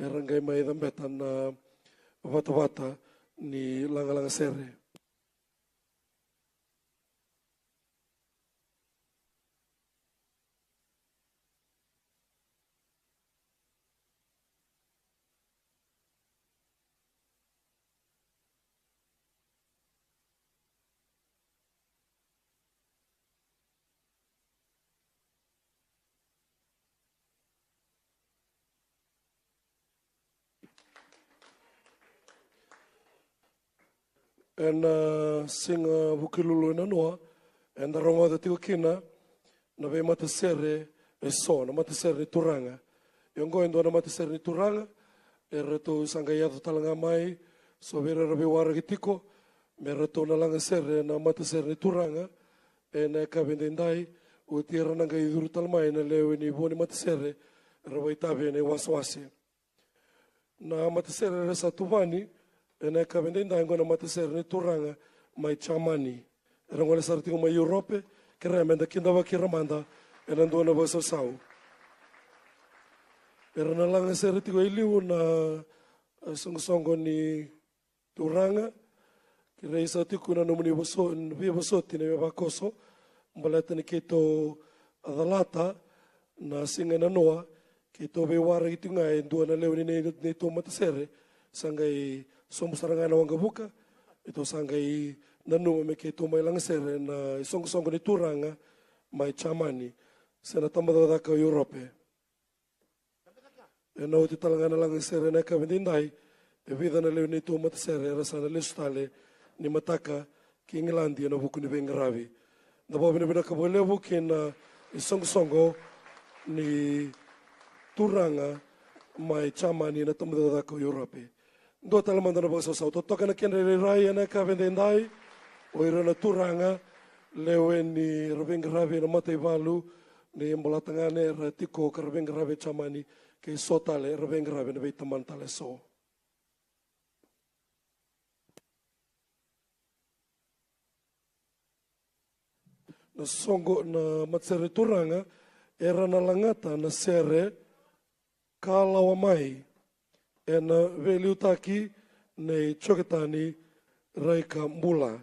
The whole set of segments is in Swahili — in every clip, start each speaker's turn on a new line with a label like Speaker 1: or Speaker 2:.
Speaker 1: e rangai mai dambeta na vata-vata ni langa-langa sere. En singa vukilulu ina noa, en da rongo da tiko kina, na ve mata sere e so, na mata sere ni turanga. Yongo endo na mata sere ni turanga, e rato sanga iato talanga mai, so vera rabe wara ki tiko, me rato na langa sere na mata sere ni turanga, e na ka vendendai, o tira nanga i duru talmai na leo ni boni mata sere, rawa itabe ne waswase. Na mata sere resa tuvani, e na ka vendendai ngona mata sere ni turanga, mai chamani. E rangole sartiko mai Europe, ke remenda kindawa ki ramanda, e nanduana wa sau. E rana langa sere tiko iliu na songo ni turanga, ki reisa tiko na nomuni via vasoti na via vakoso, mbaleta ni keito adalata, na singa na noa, keito vewara iti ngai, ndua na leo ni to mata sere, sangai somusaranga na wangavuka, ito sangai nanuma me keito mai langa sere na songo ni turanga, mai chamani, sena tambada ka Europe. E nau te talangana langa sere na ka vendindai, e vida na leo ni to mata sere, rasa na lestale, ni mataka ki Englandia na vuku ni vengaravi. Na bobe ni bina ka bolevu ki na songo ni turanga, mai chamani na tambada ka Europe. Ndo talamanda na basa sau, totoka na kena rai na ka vendindai, o ira na turanga, leo ni ravengaravi na matai valu, ni mbolatangane ra tiko ka ravengaravi chamani, ke sotale ravengaravi na veitaman tale so. Na songo na matsere turanga, era na langata na sere kalawa mai, e na veliutaki nei choketani raika mbula.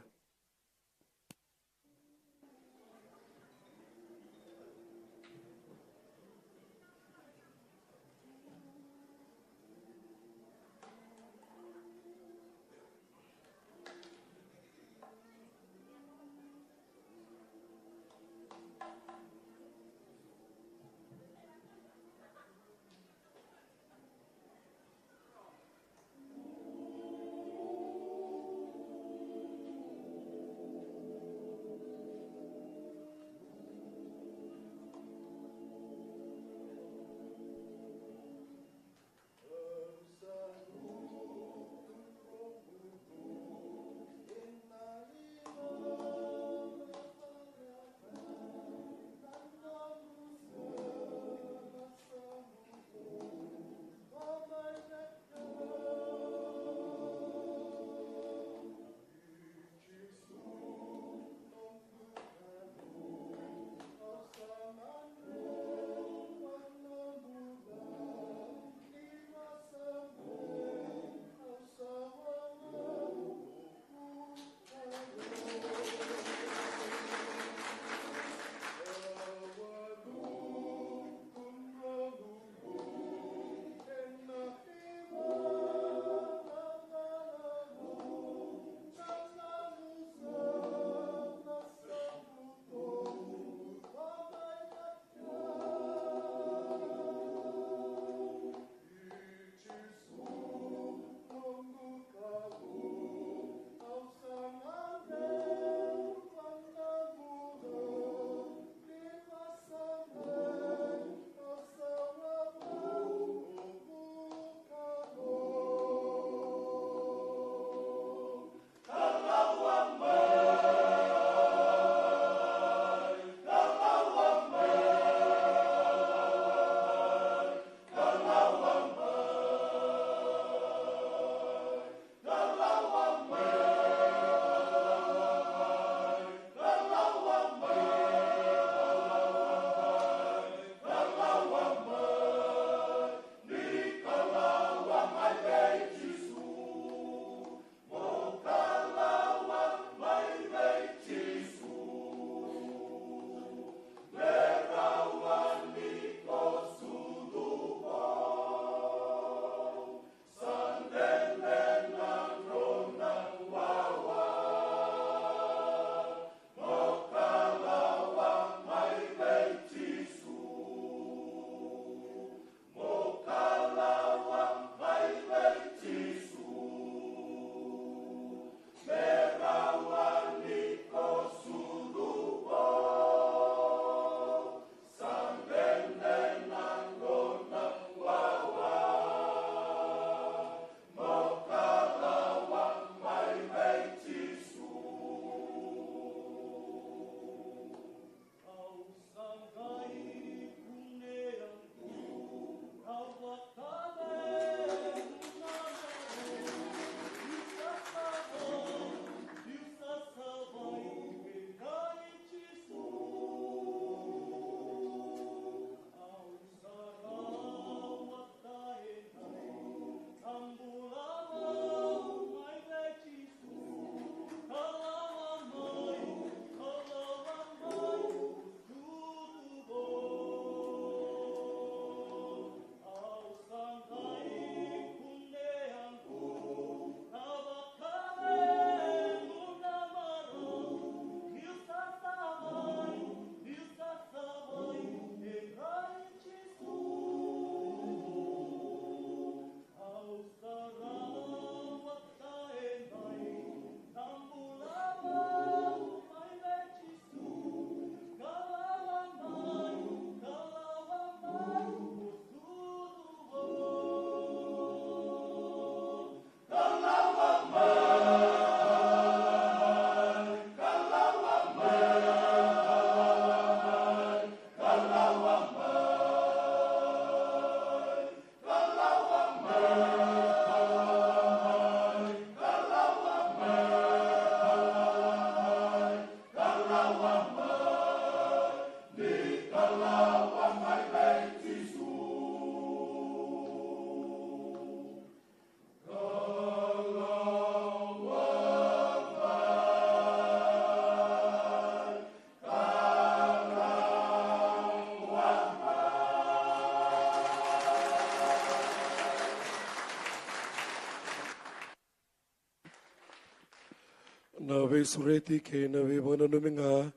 Speaker 1: na ve sureti ke na ve bona numinga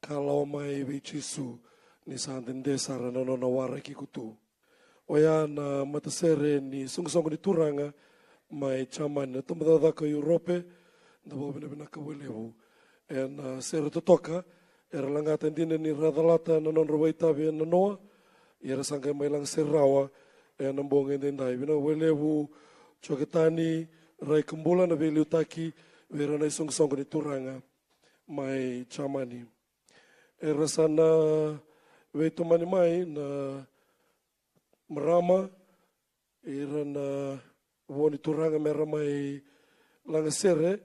Speaker 1: kalau mai ve chisu ni sandende sara na nona wara ki kutu. Oya na matasere ni sungsong ni turanga mai chaman na tumbada ka Europe na bobina bina ka welevu. En sere totoka era langata ndine ni radalata na non robaita be na noa era sanga mai lang serawa en ambong ndendai bina welevu choketani rai kumbula na veli utaki vera na sungsong ni turanga mai chamani. Era sana vetu mani mai na marama era na voni turanga mera mai langa sere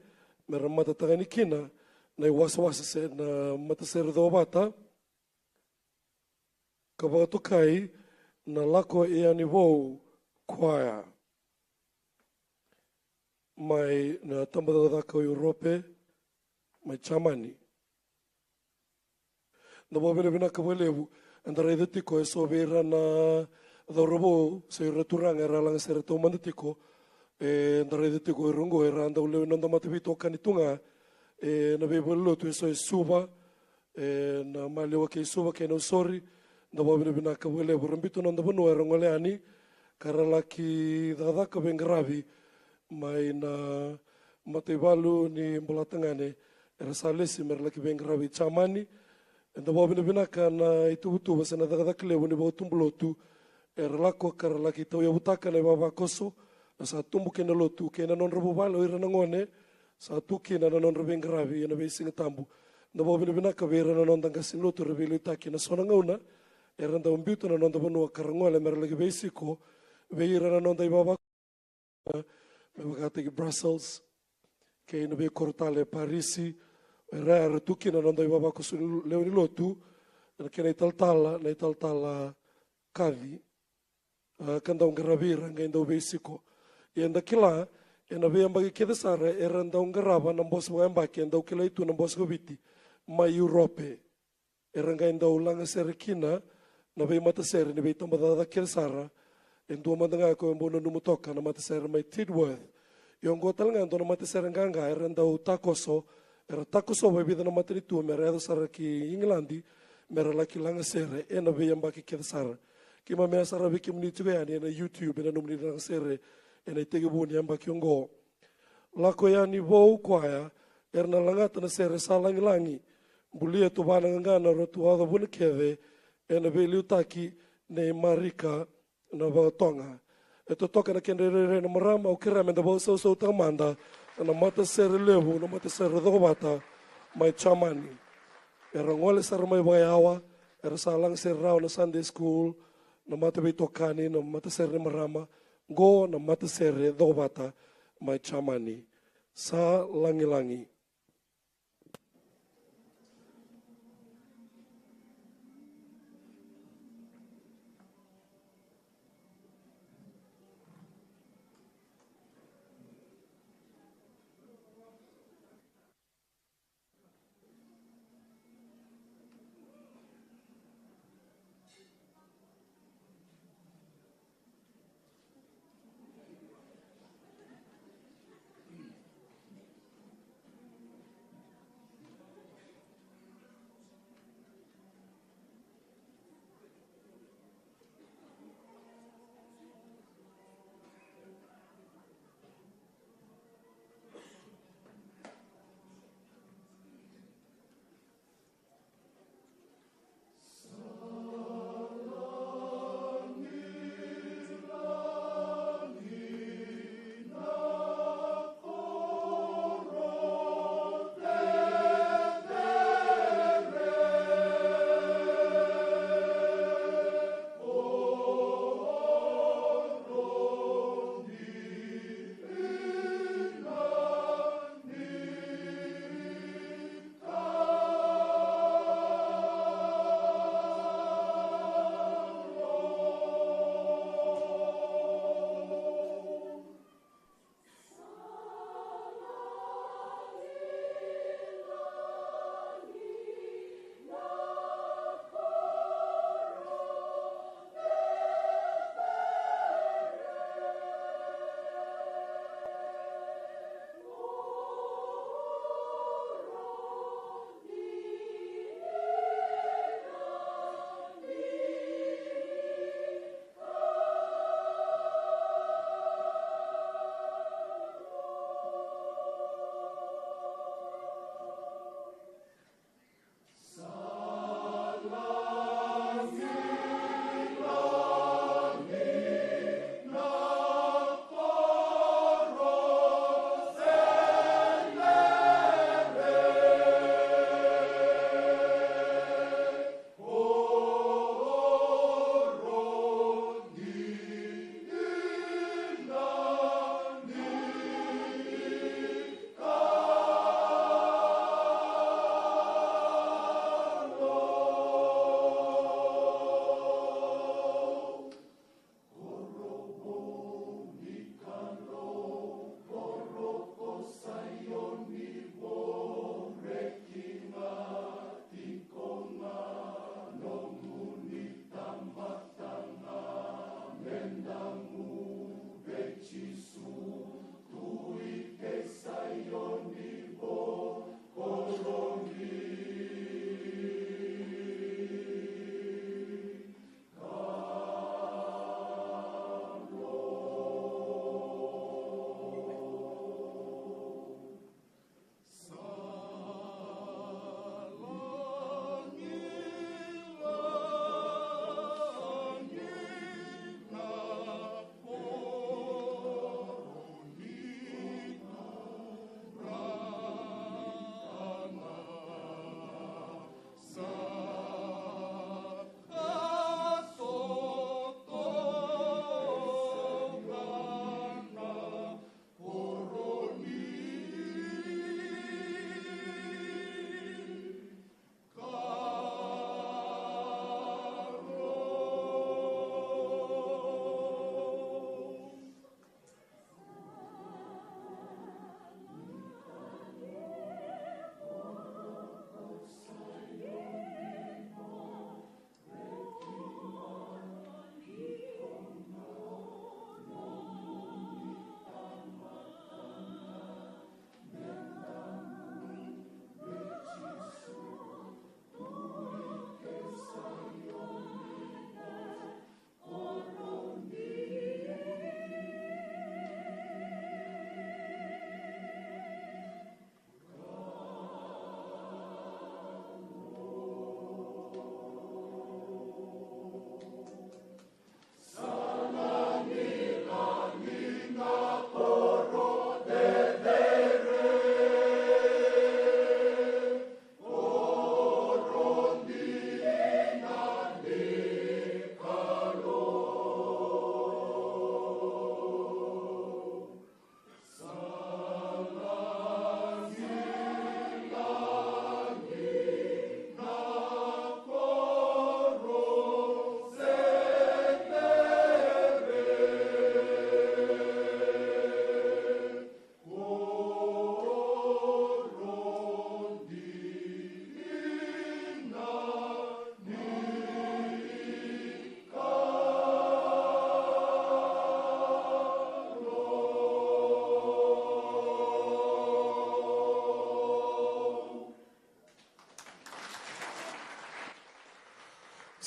Speaker 1: mera mata tagani kina na wasa se na mata sere do bata ka kai na lako e ani vou kwaya mai na tambada da ka Europe mai chamani na bobele bina ka welevu andare de tiko e sovera na do robo se returanga era langa sere to manditiko e andare de tiko e rungo era anda ule nanda matavito kanitunga e na bebelo tu so e suba e na malewa ke suba ke no sori na bobele bina ka welevu rambito nanda bono era ngole ani karalaki dada ka bengravi mai na matevalu ni mbolatangane era salesi merlaki bengravi chamani enda bobina bina kana itu basa na daga kle woni bo tumblotu era lako karalaki to yabutaka le baba koso sa tumbu kena lotu kena non robo balo ira ngone sa tuki na non robo bengravi na be singa tambu na bobina bina ka vera na non danga silotu revelo taki na sona ngona era nda umbitu na non da bono karangola merlaki besiko veira na non dai baba me bagate ki Brussels ke no be cortale Parisi era tuki na non dai baba ko leoni lotu ke nei taltala kadi kanda un gravira ngenda ubesiko yenda kila ena be ambagi kede sara era nda un grava na mbos wa mbaki enda ukila itu na mbos gobiti ma Europe era ngenda ulanga serkina na be mata ser ni be tambada da kede sara endo mandanga ko mbono numutoka na mata ser mai Tidworth yongo talanga ndo na mata ser nganga era nda utakoso era takoso vai vida na mata tu mera era sara ki Englandi mera laki langa sere ena be ambaki kede sara ki ma mea sara viki mni tuwe ani na YouTube ena numni langa sere ena itege buni ambaki yongo lako yani vou kwaya era na langata na sere sa langi bulia tu bana ngana rotu hada buni keve ena be liutaki ne marika na vatonga e to toka na kendere na marama o kira menda bo so tamanda na mata sere levu na mata sere dobata mai chamani era ngole sar mai bayawa era salang sere rao na Sunday school na mata be tokani na mata sere marama go na mata sere dobata mai chamani sa langi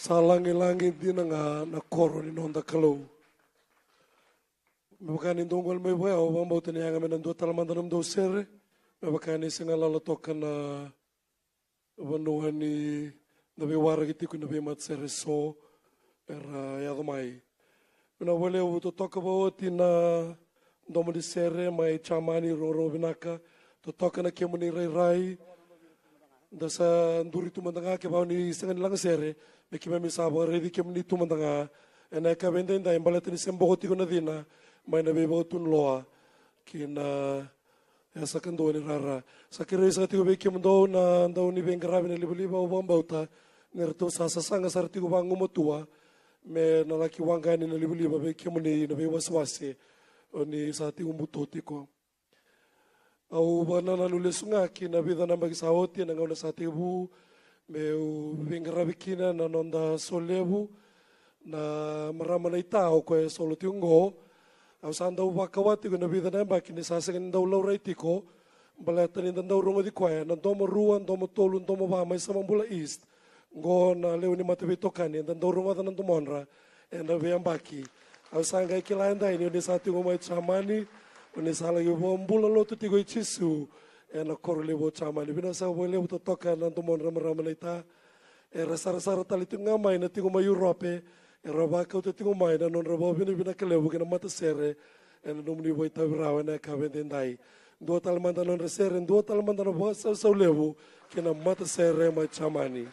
Speaker 1: salangi dina nga na koro ni nonda kalau. Mebakani ndongwal mebo ya obamba utani anga menando talamanda nam do sere. Mebakani singalala toka na vanuani na bewara gitiku na bemat sere so era yadomai. Una wale uto toka baoti na ndomo di sere mai chamani roro binaka to toka na kemuni rai da sa nduri tumandanga ke bauni sengan lang sere me kime mi sabo redi kemuni tumandanga ena ka bende nda imbalatini sembogoti ko na dina mai na bebo tun loa kina ya sakando ni rara sakire sa tigo be kemdo na ndau ni bengrabe na libuliba o bambauta ngerto sa sanga sarti ko bangu motua me na laki wangani na libuliba be kemuni na be waswase oni sa tigo mutoti ko au bana na lule sunga kina vida na magisawoti na ngona sa tibu me bengrabe kina na nonda solebu na marama na itao ko solo tiungo au sanda wakawati ko na vida na bakini sa sengen daw laurai tiko balatan in daw rongo di kwaya na domo ruan domo tolu domo ba mai sama bula east ngo na leo ni matabi tokani dan daw rongo dan domonra na be ambaki au sanga kilanda ini ni sa tingo mai chamani ni sala yo bombula lotu tigo ichisu na korle bo chamani bina sa bole to toka na domonra marama na ita sara talitu ngamai na tingo mai Europe Rabaka uto tingo mai na non rabo bina kelebu kena mata sere en nomni boy tabirawa na kabendendai do talmanda non resere do talmanda no bosa sa lebu kena mata sere ma chamani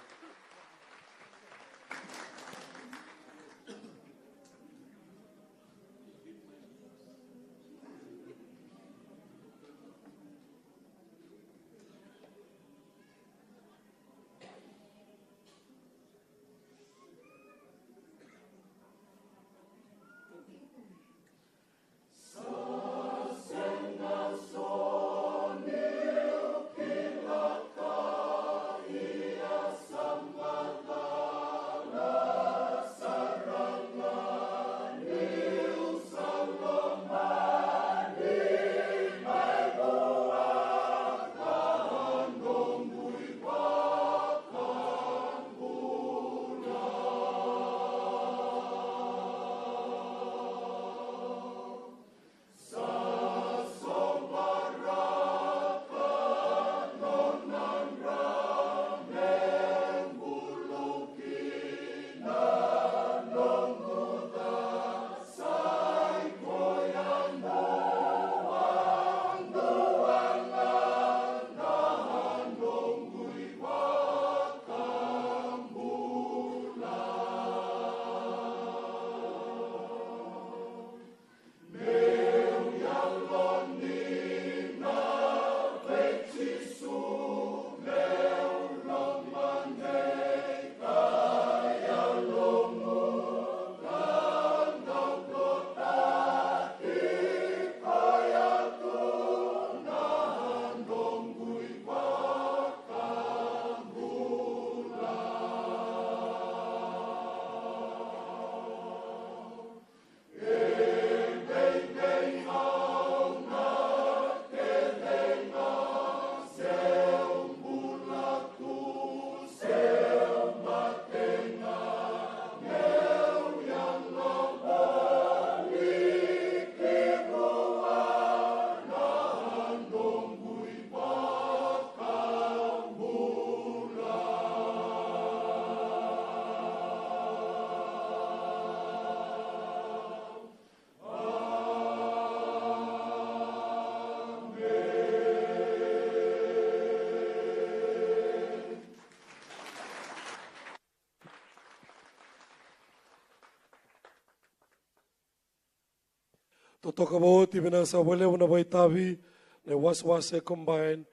Speaker 1: to toka boti bina sa wale una boy tavi ne waswase combine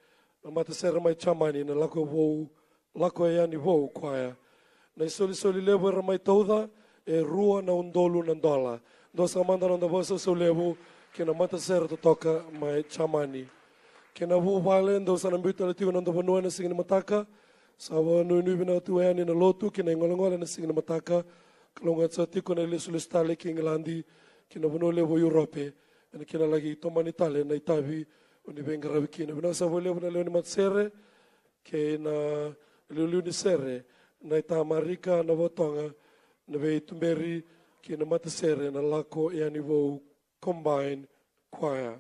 Speaker 1: na mata sere mai chamani na lako yani vo kwaya na soli levo mai toda rua na undolu na dola dos amanda na vosa so levo que na mata sere to toka mai chamani que na vu vale dos na mbito le tigo na ndo no na singina mataka sa no bina tu yani na lotu que na ngolongola na singina mataka kalonga sa tiko na le sulistale ki Englandi kina bono levo Europe ena kina lagi tomani tale na itavi oni venga ravikina bina sa volevo na leoni matsere ke na leoni sere na tamarika na votonga na ve tumberi ki na matasere na lako yani vo combine choir.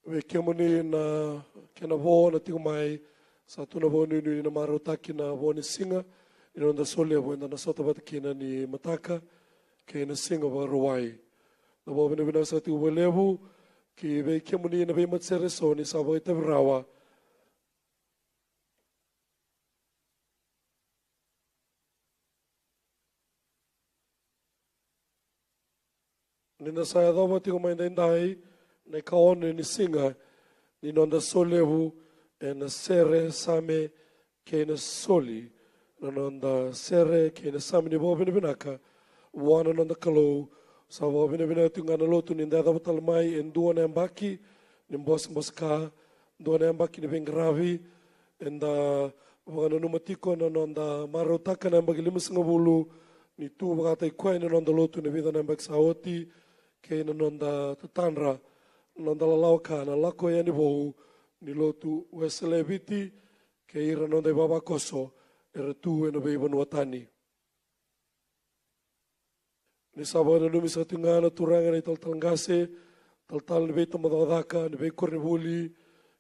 Speaker 1: Ve kemoni na kena vo na tiku mai sa tuna vo nui na marotaki na vo ni singa ina onda sole vo na sota batakina ni mataka ke na singa vo ruai. Na vo vina sa tiku levu ki ve kemoni na ve matsere so ni sa vo ite vrawa. Nina sa adoma tiku mai ndai na kaone ni singa ni nonda solevu e na sere same ke na soli na nonda sere ke na same ni bo binaka wana nonda kalau sa bo bina tunga na lotu ni ndada batal mai en dua na mbaki ni mbos ka dua na mbaki ni bengravi enda wana numatiko na nonda marotaka na mbaki limusinga bulu ni tu bagata ikwai na nonda lotu ni vida na mbaki saoti ke na nonda tatanra nonda lalauka na lako yani bohu ni lotu weseleviti ke ira nonda baba koso era tu eno beiba nuatani. Ni sabana numi sa tingana turanga ni talangase tal ni beita madadaka ni bei kornibuli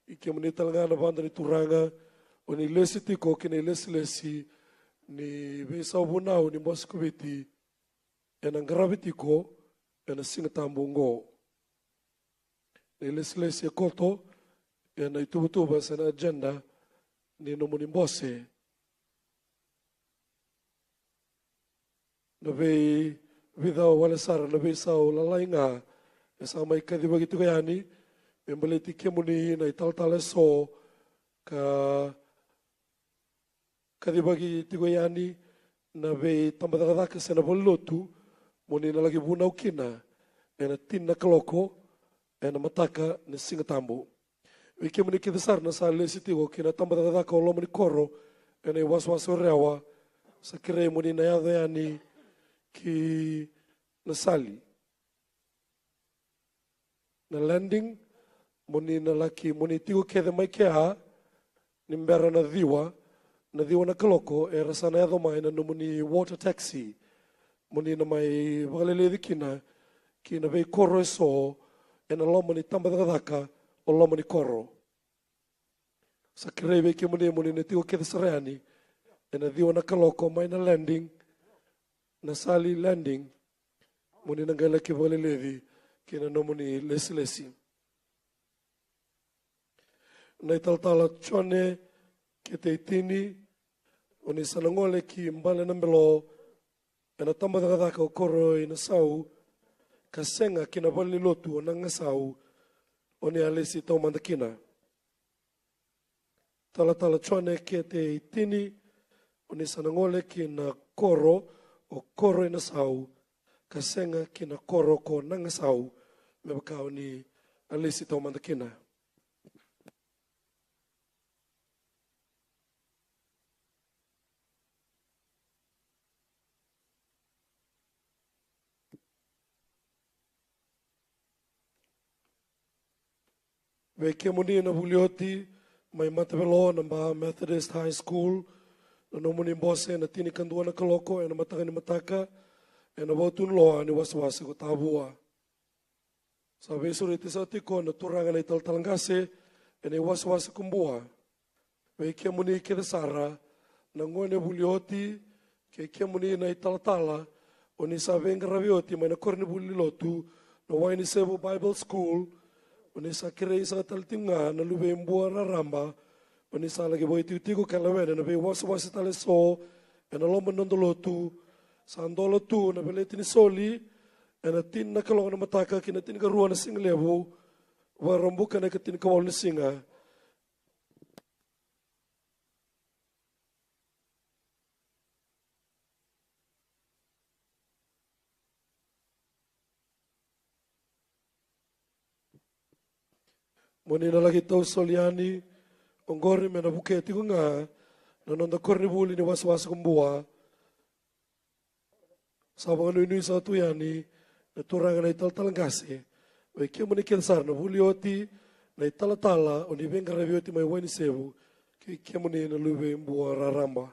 Speaker 1: ike mani talangana banda ni turanga o ni lesiti ko ke ni lesi ni bei sabunau ni moskubiti ena gravity ko ena singatambungo. Ni lesi koto na itubutuba sa na agenda ni nomonimbose na vei vidao wala sara na vei sao lalainga e sa mai kadiba gitu kayani e maleti kemuni na ital so ka kadiba gitu kayani na vei tambadakadaka sa na bolotu muni na lagi bunau kina e na tin na kaloko e na mataka ni singatambo. Wiki muni ki besar na sa lesitigo ki na tambadakadaka o lomani koro e na waswaso rewa sa kirei muni na yado yani ki na sali. Na landing muni na laki muni tigo kede mai kea ni mbera na diwa na kaloko e rasa na yado mai na muni water taxi muni na mai wakalele kina ki na vei koro e so e na lomani tambadakadaka o lomani koro. Sa kirei vei ke muni na tigo kede sareani e na diwa na kaloko mai na landing na sali landing muni na gala ki wakalele ki na nomuni lesi. Na italtala chone ke te itini o ni sanangole ki mbale na mbelo e na tambadakadaka o koro i na sau ka senga ki na wali lotu o nanga sau o ni alesi tau mandakina. Tala chone ke te itini o ni sanangole ki na koro o koro i na sau ka senga ki na koro ko nanga sau me baka o ni alesi tau mandakina. Ve ke muni na bulioti mai matavelo na ba Methodist High School na nomuni mbose na tini kandua na kaloko e na mataka ni mataka e na wautun loa ni wasawasa ko tabua. Sa vesuri te sa tiko na turanga na italtalangase e na wasawasa kumbua. Ve ke muni ke sara na ngone bulioti ke muni na italatala o ni sa venga ravioti mai na korni bulilotu na waini sebu Bible School o ni sa kirei sa taltinga na lube mbua na ramba o ni sa lagi boi tiutigo kalawene na be wasawasa tale so e na lomba nondolotu sa andolotu na beleti ni soli e na tin na kalonga na mataka ki na tin ka rua na singlevu wa rambuka na ka tin ka wal na singa. Moni na lagi tau soliani ongori me na buke tiku nga na nonda korni buli ni wasawasa kumbua sabang nui sa tu yani na turanga na italtalangase, vai kia mani kia sar na vulioti, na italatala, o ni venga ravioti mai wani sevu, kia mani na luve mbua raramba.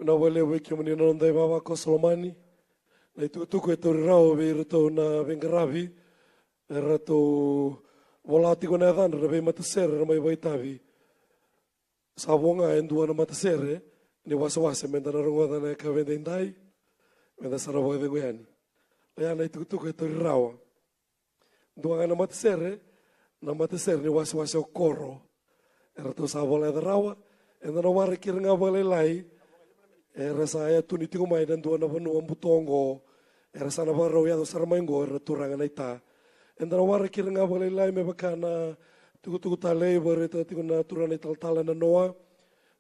Speaker 1: Na wale wiki mani na ndai mama ko Solomani, na tuku e tori rao ve rato na vengaravi, e rato volati ko na dhan na ve matasere na mai waitavi. Sa wonga e ndua na matasere, ni wasa menda na rongoda na ka vende indai, menda sarawa e vengoyani. Lea na tuku e tori rao. Ndua na matasere ni wasa o koro. E rato sa vola e rawa, e na wara kiringa vola lai, era saya tuni tingo mai dan dua na vanu ambutongo era sana varau ya do sarmaingo era turanga na ita endara wara kiringa vale lai me bakana tuku tale vare ta tingo na turana tal na noa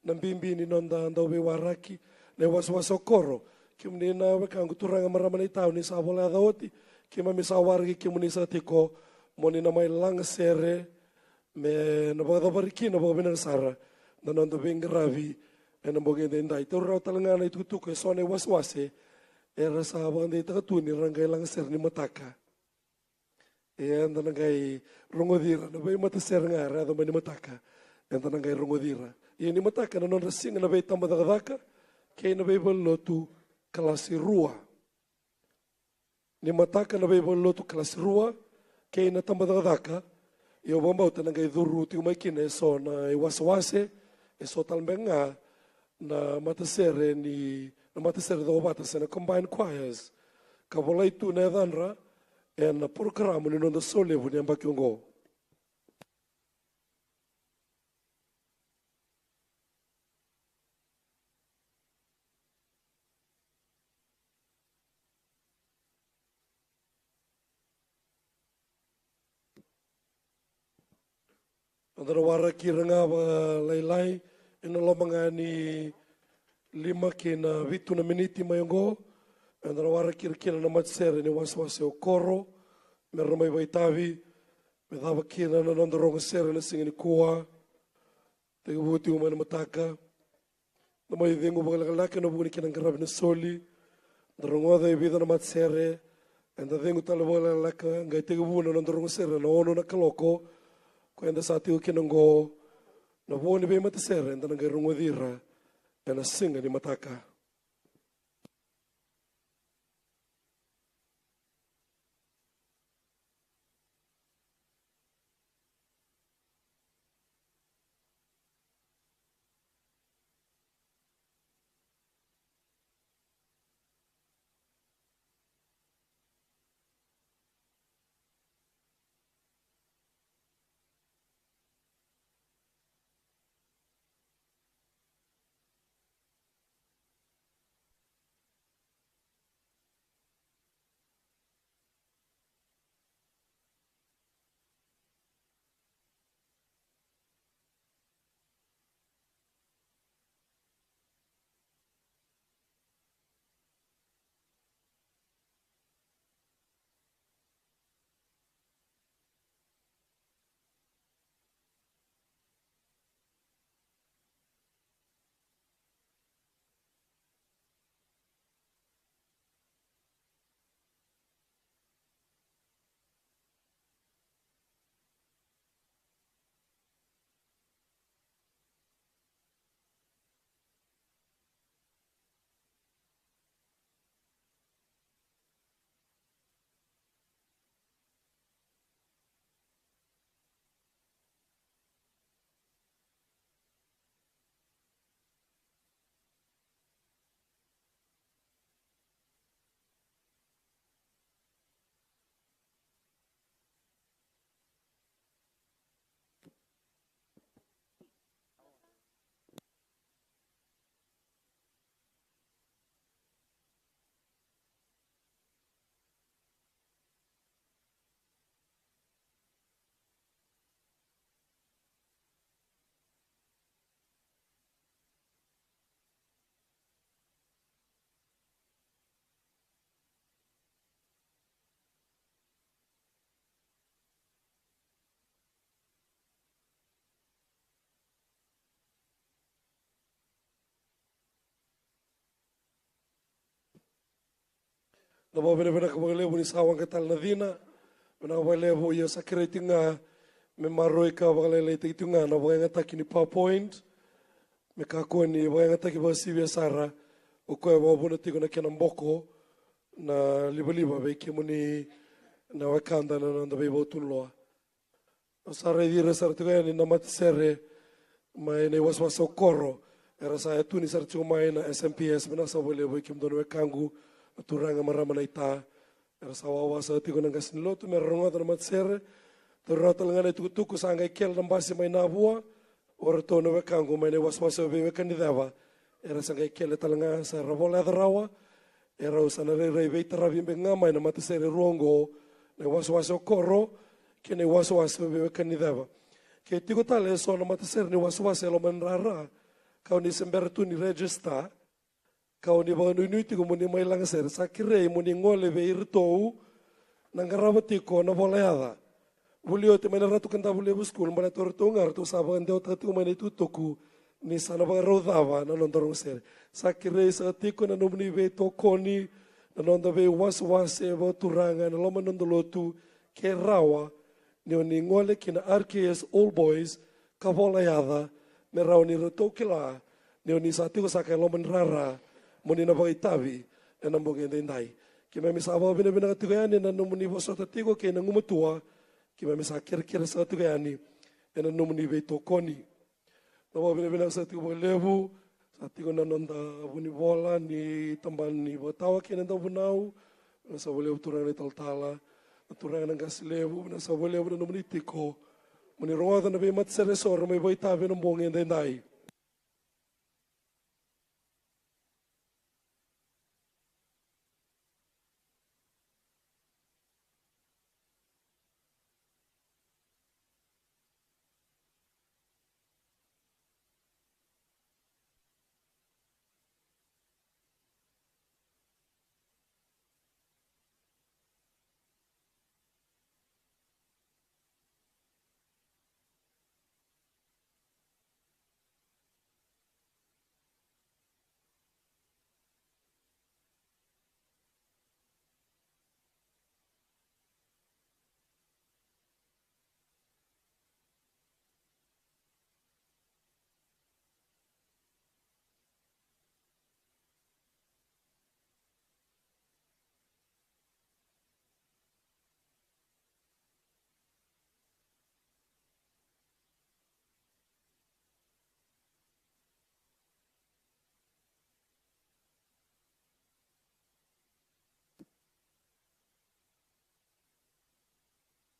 Speaker 1: na bimbi ni nonda anda be waraki ne was okoro kimni na bakangu turanga marama na ita ni sa vola da oti kima mi sa wargi kimni sa tiko moni na mai lang sere me na ba bariki na ba benar sara na nonda bengravi e na mbogeng dendai tau rau talangana i tukutuku e sone waswase e rasa abang de takatuni rangai lang ser ni mataka e anda nangai rongodira na bai mata ser ngara anda ni mataka anda nangai rongodira e ni mataka na non rasing na bai tamba dagadaka ke na bai lotu kalasi rua ni mataka na bai lotu kalasi rua ke na tamba dagadaka e o bombau tanangai duru tiu mai kine so na e waswase e so talmenga na matasere do bata na combined choirs ka volai tu na danra e na programa ni no sole bu ni ambakiongo andara wara kiranga lai ina lomanga ni 5 kina vitu na miniti mayongo andara wara kirkina na matsere ni waswase o koro me ramai waitavi me dava kina na nondoronga sere na singa ni kua te vuti uma na mataka na mai vengo bagalaka na buni kina ngarabi na soli ndrongo da vida na matsere anda vengo tala bagalaka ngai te vuna na nondoronga sere na ono na kaloko ko anda sa tiu kina ngo na voni be matasere anda ngai rongodira na singa ni mataka Na ba bene bene ka lebu ni sawang ka tal na dina. Na ba lebu ia security nga me maroi ka ba le te tunga na ba nga taki ni PowerPoint. Me ka ko ni ba nga taki ba sivia sara o ko ba bona tiko na kena mboko na liba be ke muni na wakanda na nda be botun loa. Sara dire sara tiko ni na matsere mai ne was socorro era sa tu ni sara tiko mai na SMPS bena sa bole bo kim dono kangu turanga marama na ita era sa wa sa tiko na gasin lotu me ronga na matsere to rata ngana tu tu sanga kel na base mai na bua ora to no kangu mai ne was be kandidava era sanga kel talanga sa rabola drawa era usana re veitara vimbe ngama na matsere rongo ne was socorro ke ne was be kandidava ke tiko tale so na matsere ne was lo manrara ka ni sember tu ni register ka ni ba no ni tiko mo ni mai langa ser sakire mo ni ngole ve irtou na ngarava tiko na voleada vulio te mena ratu kanta vulio buskul mbana torto ngar to saba ande otatu mena tu toku ni sana ba rodava na ndorong ser sakire sa tiko na nomni ve tokoni na nonda ve was e va turanga na loma ndolotu ke rawa ni ngole kina RKS All Boys ka voleada me rau ni roto kila ni sa tiko sa ka loma rara moni na vai tavi na mbonge ndai ki me misava bine bine tiko yani na nomni vosota tiko ke na ngumutua ki me misa kere sa tiko yani na nomni ve tokoni na va bine sa tiko levu sa tiko na nonda buni bola ni tamban ni botawa ke na bunau na sa levu turang ni taltala turang na gas levu na sa levu na nomni tiko moni roda na ve mat sere so me vai tavi na mbonge ndai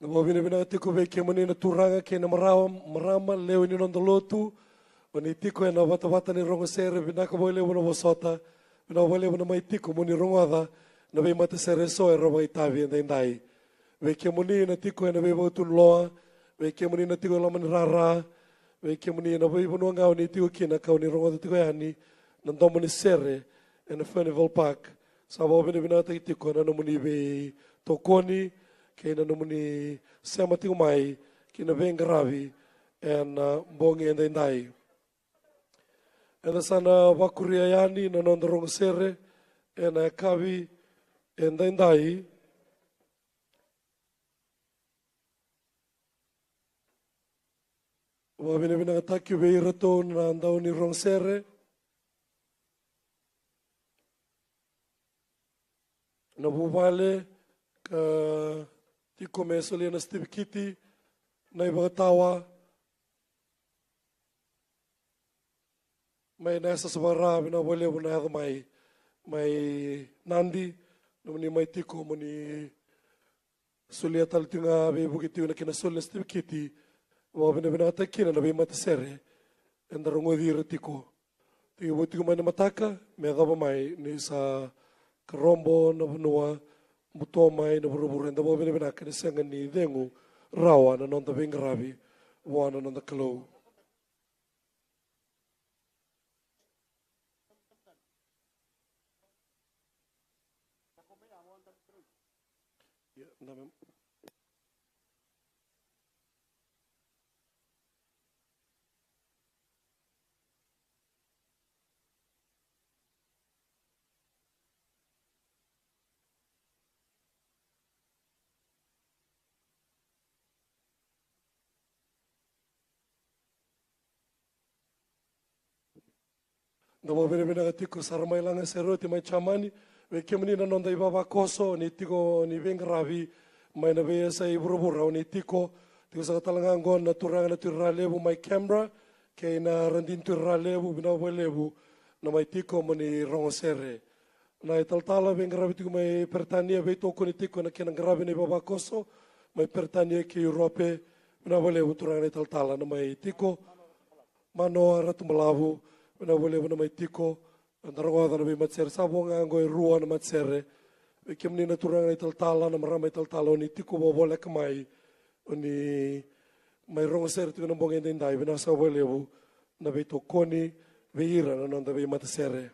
Speaker 1: na mo bine bine tiko ve ke moni na turanga ke na marama leo ni nondo lotu oni tiko na vata ni rongo sere bina ka boile bona vosota bina boile bona mai tiko moni rongoada na ve mate sere so e roba itavi ndai ve ke moni na tiko na ve votun loa ve ke moni na tiko la man rara ve ke moni na ve bona ngau ni tiko kina ka ni rongoada tiko yani na ndomoni sere na Festival Park sa bo bine bine tiko na no moni ve tokoni ke na nomuni sema tiko mai ki na venga ravi en mbongi ndai ena sana wakuria yani na nondorong sere ena kavi ndai wa bine bine ataki ve rato na ndau ni rong sere na buvale ka tiko me soli na Steve Kitty na ibatawa mai nasa sabara bina bole buna mai nandi nomni mai tiko moni soli atal tinga be bukiti na kina soli Steve Kitty wa bina takina na be matsere endarongo di tiko tiko mai na mataka me daba mai ni sa karombo na bunua mutomai na buruburu enda bo bine bina kene senga ni dengu rawa na nonda bengravi wana nonda kalo Da mo vene vene tiko sarmailanga seroti mai chamani ve kemnina nonda ibaba koso ni tiko ni vengravi mai na ve sa ibrobura ni tiko sa talanga ngon na turanga na turalebu mai camera ke na randin turalebu bina lebu na mai tiko moni rongosere na italtala vengravi tiko mai pertania ve toko ni tiko na kena gravi ni baba koso mai pertania ke Europe bina lebu turanga italtala na mai tiko mano ratu malavu na lebu na mai tiko andarongo na be matsere sabonga ngo rua na matsere ve kemni na turanga italtala na marama italtala ni tiko bobole kamai oni mai rongosere tiko na bonga ndai bina sa lebu na be tokoni ve ira na nda be matsere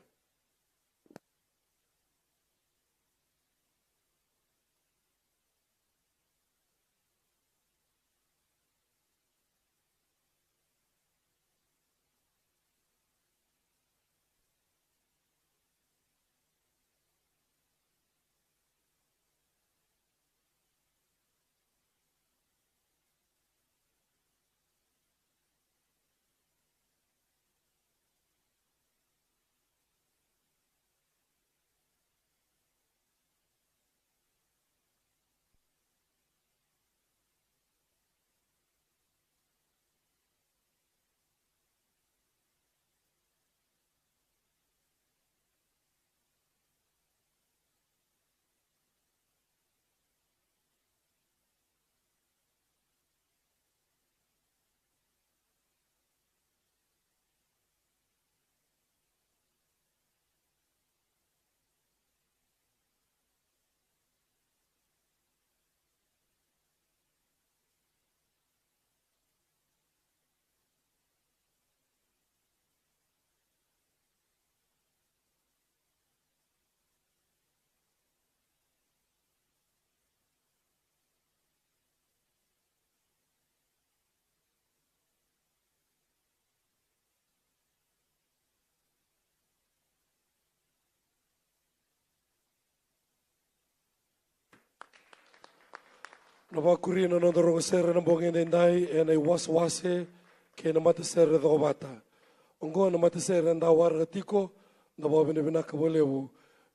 Speaker 1: na vakuri na nonda rongosere na bonga ndai e na waswase ke na matasere do bata ongo na matasere nda warga tiko na bobene bina kabolebu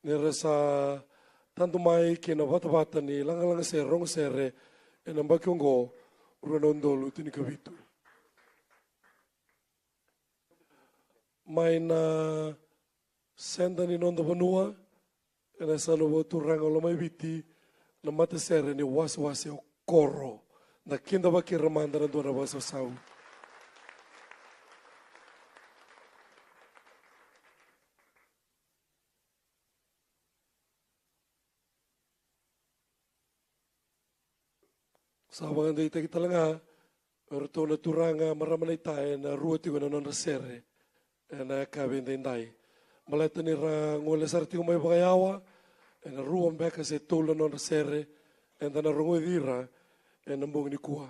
Speaker 1: ne resa tanto mai ke na bata ni langa se rongosere e na bakongo uranondo tini kavitu mai na senda ni nonda banua e na sano turanga lo mai viti na matasere ni waswase o koro na kinda baki ramanda na dona basa sau sabangan dai taki talanga erto na turanga maramana itae na rua tigo na nona sere na kabende ndai maleta ni ra ngole sarti mai bagayawa na rua mbeka se tola nona sere na rongo dira na mbong ni kua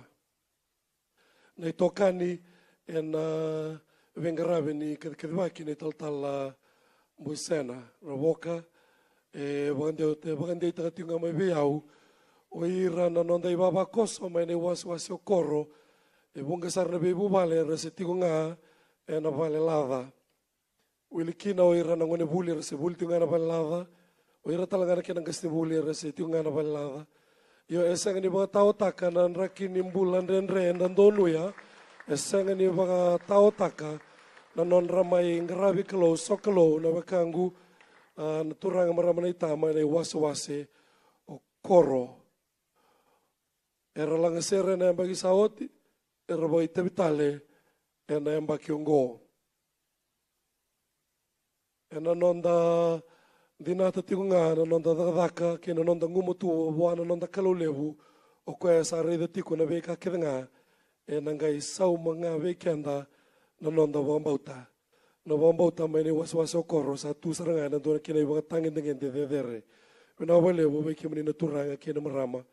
Speaker 1: na itokani na vengarave ni kadvaki ni taltala muisena raboka bagande tagatinga mai beau o ira na nonda ibaba koso mai ne was o koro bunga sarna bebu vale resetigo nga na vale lava wilikina o ira na ngone buli rese bultinga na vale lava o ira talanga na gasti buli resetigo nga na vale lava yo esanga ni mga tao taka na nraki ni mbulan ren dan donu ya esanga ni mga tao taka na nonra mai ngrabi kalo sokalo na bakangu na turanga maramana itama na waswase o koro era langa sere na bagi saoti era bagi tabitale na bagi ongo na nonda dinata tikunga na nonda daka ke na nonda ngumutu wa na nonda kalolebu o ko sa rede tiku na veka kedenga na ngai sau manga vekenda na nonda wambauta no wambauta mai ne waswas o korro sa tu saranga na dona kina iba tangin dengan dedere na walebu veke meni na turanga ke na marama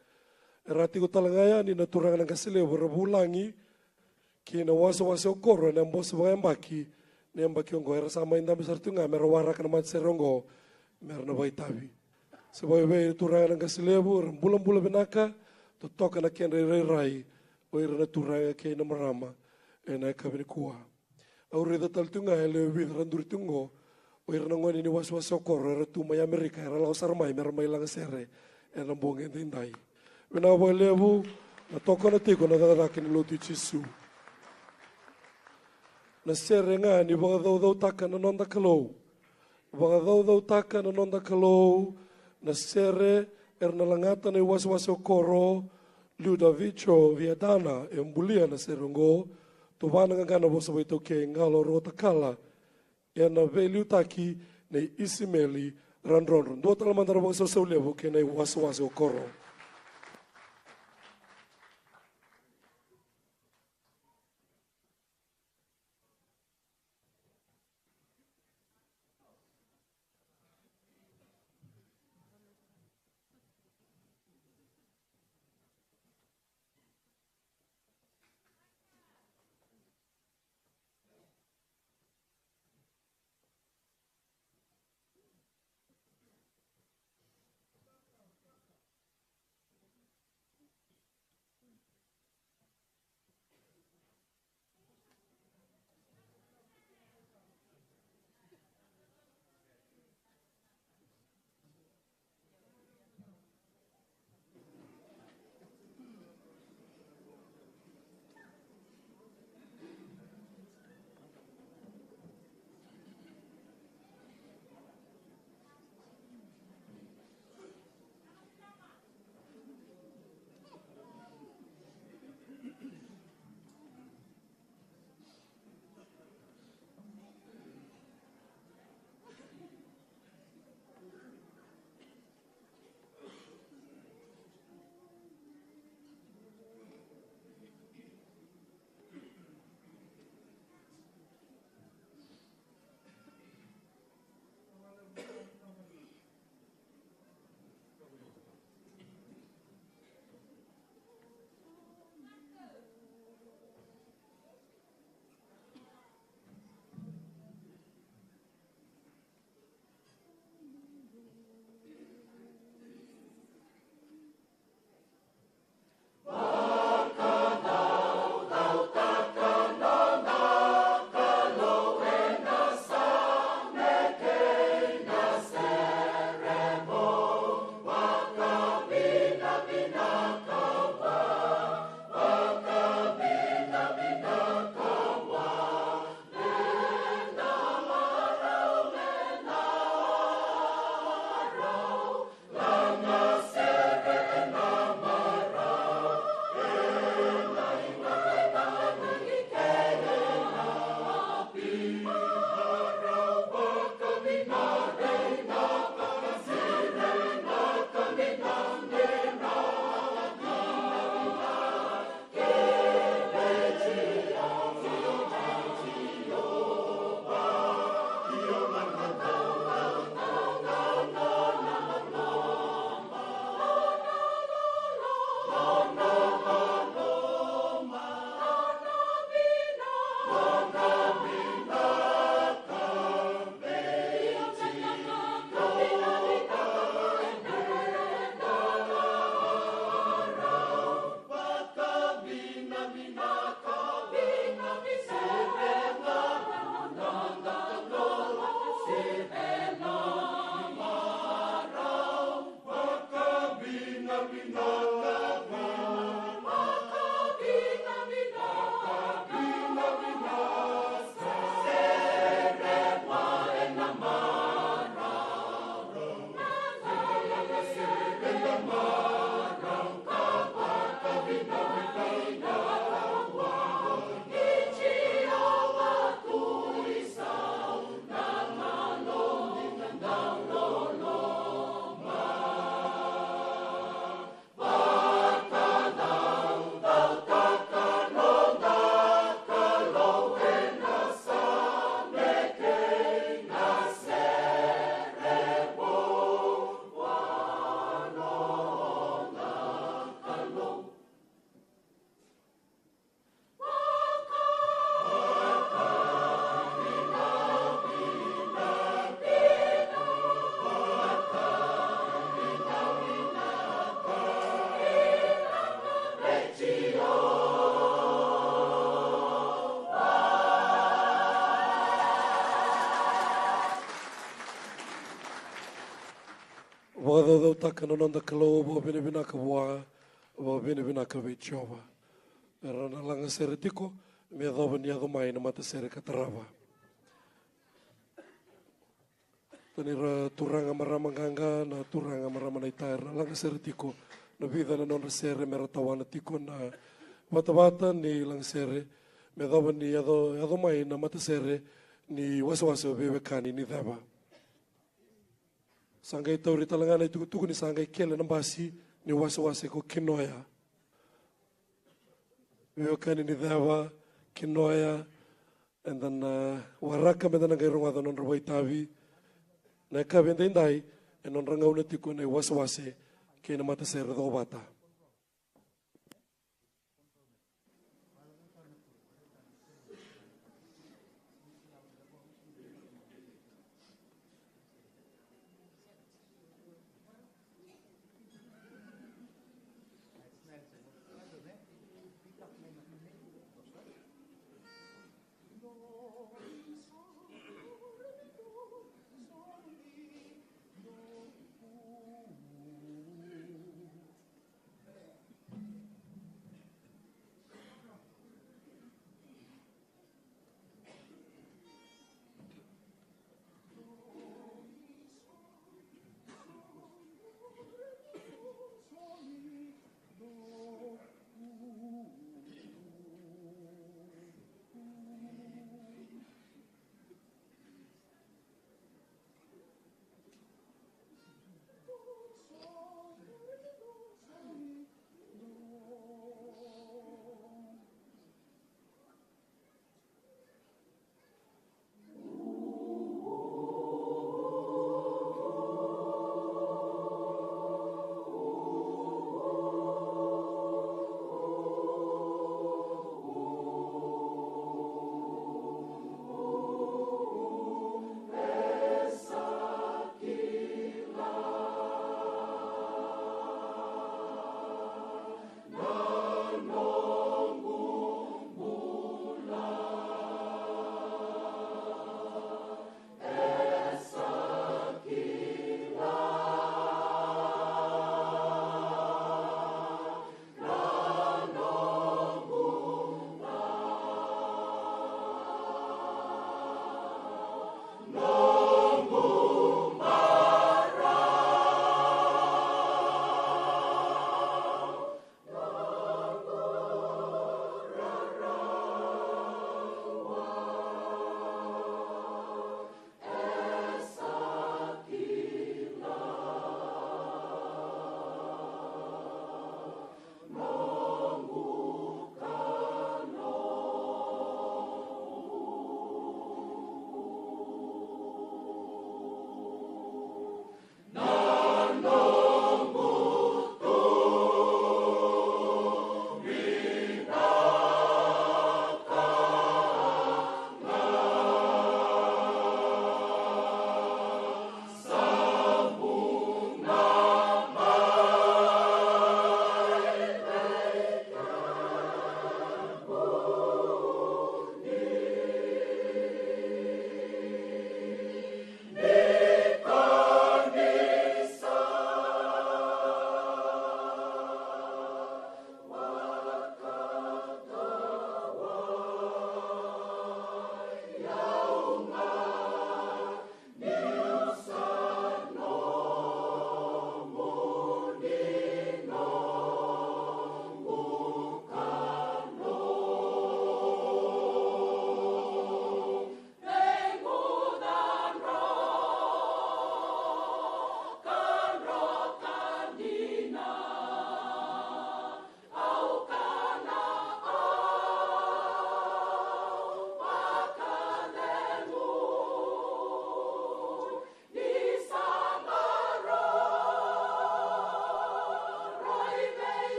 Speaker 1: rati ko talanga ya ni na turanga na kaselebu rabulangi ke na waswas o korro na mbos baki ne mbaki ongo era sama inda besar tunga merwara kana mat serongo merna baitavi sebab be turanga nga silebu bulan-bulan benaka to toka na ken rai o ira na turanga ke na marama e na kabini kuwa aure da taltunga ele wi randur tungo o irna ngoni ni waswasa koro era tu mai Amerika era lau sarmai mer mai lang sere era bonge dindai vena levu na toko na tiko na darakin lotu chisu na sere nga ni boga dau taka na nonda kalou boga dau taka na nonda kalou na sere na langata na waswasa koro Ludovico Viadana embulia na serungo to vana ngana bosa boito ke ngalo rota kala na veliu taki na isimeli randron do tala mandara bosa saulevo ke na waswasa koro Abagado taka no nanda kalo bo bine bina ka wa bo bine bina ka ve chova. Era na langa sere tiko me do ni ado mai na mata sere katarava. Tani ra turanga marama ganga na turanga marama na itaira langa sere tiko na vida na non sere mera tawana tiko na vata ni langa sere me do ni ado mai na mata sere ni wasa bebe kani ni dava. Sangai tauri talangana tuku ni sangai kele na basi ni wasa ko kinoya. Bebe kani ni dava kinoya and then waraka me dana gairunga da non rawai tavi na ka vende indai e non ranga una tiko ne wasa ke na mata sere do bata.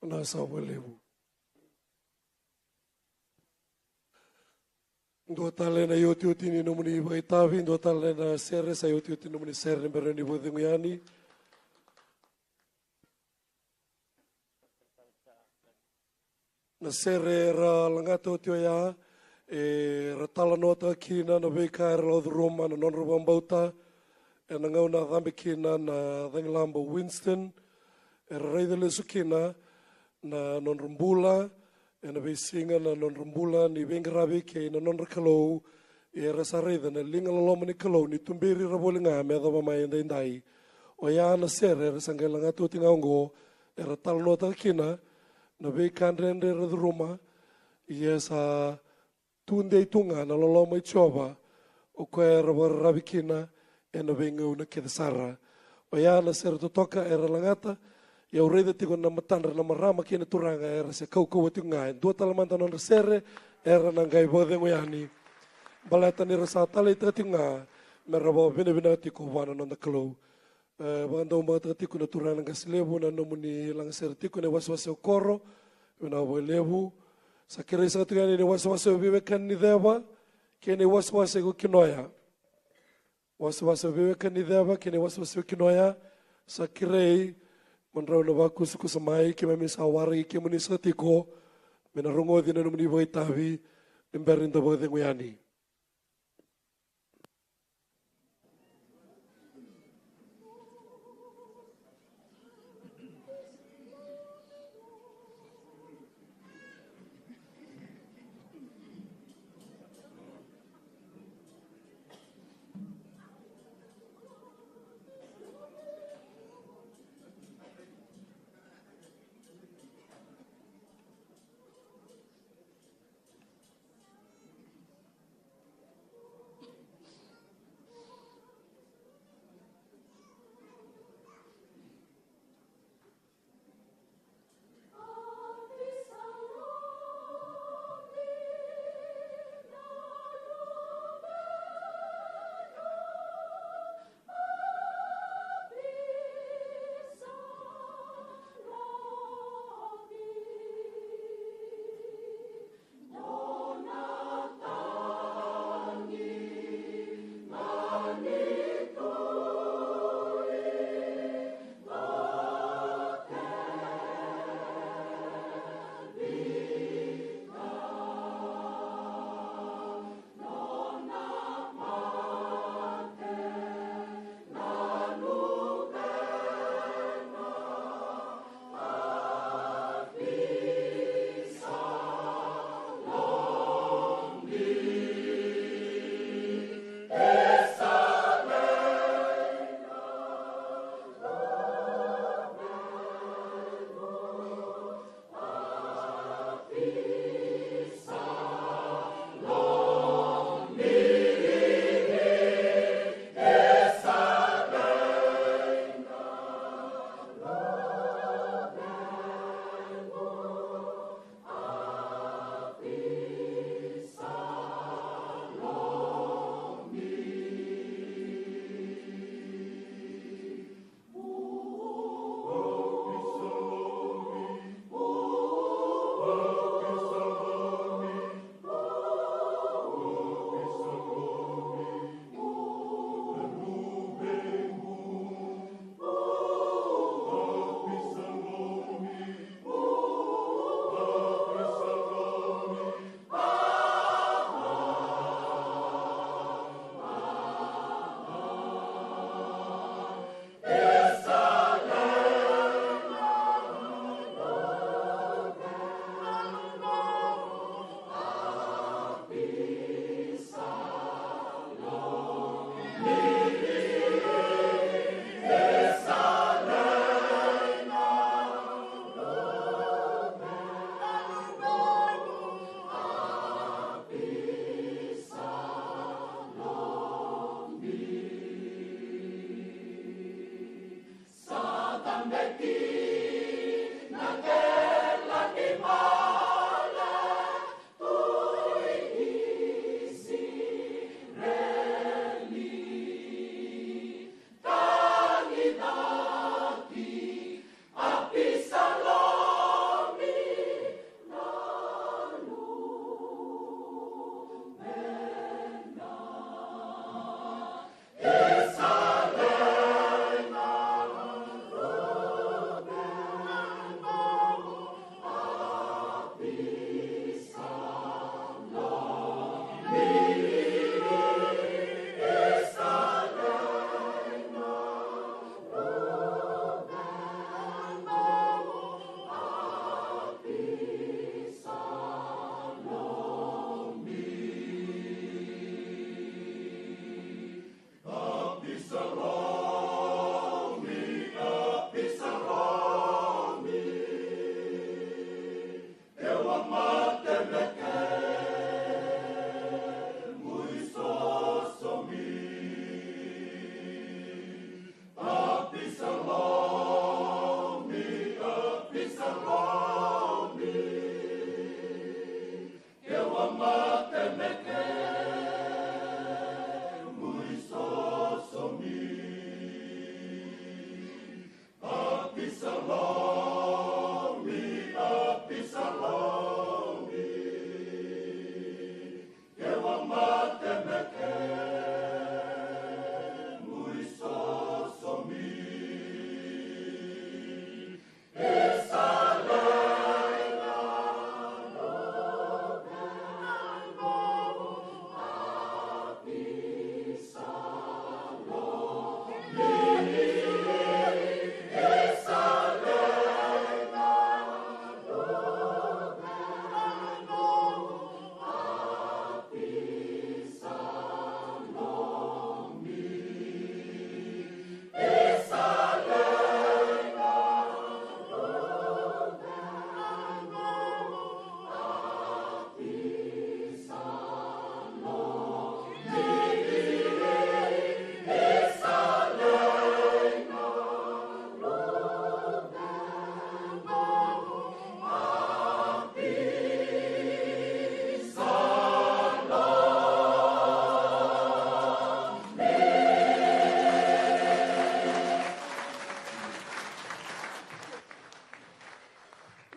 Speaker 1: na sawa lebu. Ndo tale na yoti yoti ni nomuni baitavi, ndo tale na sere sa yoti yoti nomuni sere berani bodingu yani. Na sere ra langata o tio ia, ra tala nota kina na veika ra lo Roma na non ruban bauta, e na ngau na dhambi kina na dhangilambo Winston, e ra reidele sukina na non rumbula, e na veisinga na non rumbula ni vengaravi ke na non rakalou, e ra sa reida na linga laloma ni kalou ni tumbiri ra boli ngā mea dhama mai ndai ndai. O ia na sere ra sangai langata o tinga ongo, e ra tala nota kina, na veika rende ra Roma, ia sa tunde i tunga na laloma i tioba, o koe ra ravikina, e na venga una ke sara. O ia na sere totoka e ra langata, ia ureida tiko na matandra na marama kina turanga e ra se kaukau ati ngai. Dua talamanta na sere, e ra nangai bode ngoiani. Balata ni ra sa tala i tati ngā, me ra wa vina vina tiko wana na kalou. Wanda umata tiko na turanga nga silevu na nomuni langa sere tiko ne waswase o koro, vina wa levu. Sa kere sa tugani ne waswase o vivekan ni dhewa, ke ne waswase ko kinoya. Waswase o vivekan ni dhewa, ke ne waswase o kinoya, sa kirei, mandrau na waku suku samai, ke mami sa wari, ke muni sa tiko, mena rongo di na nomuni waitavi, nimberin da bode nguyani.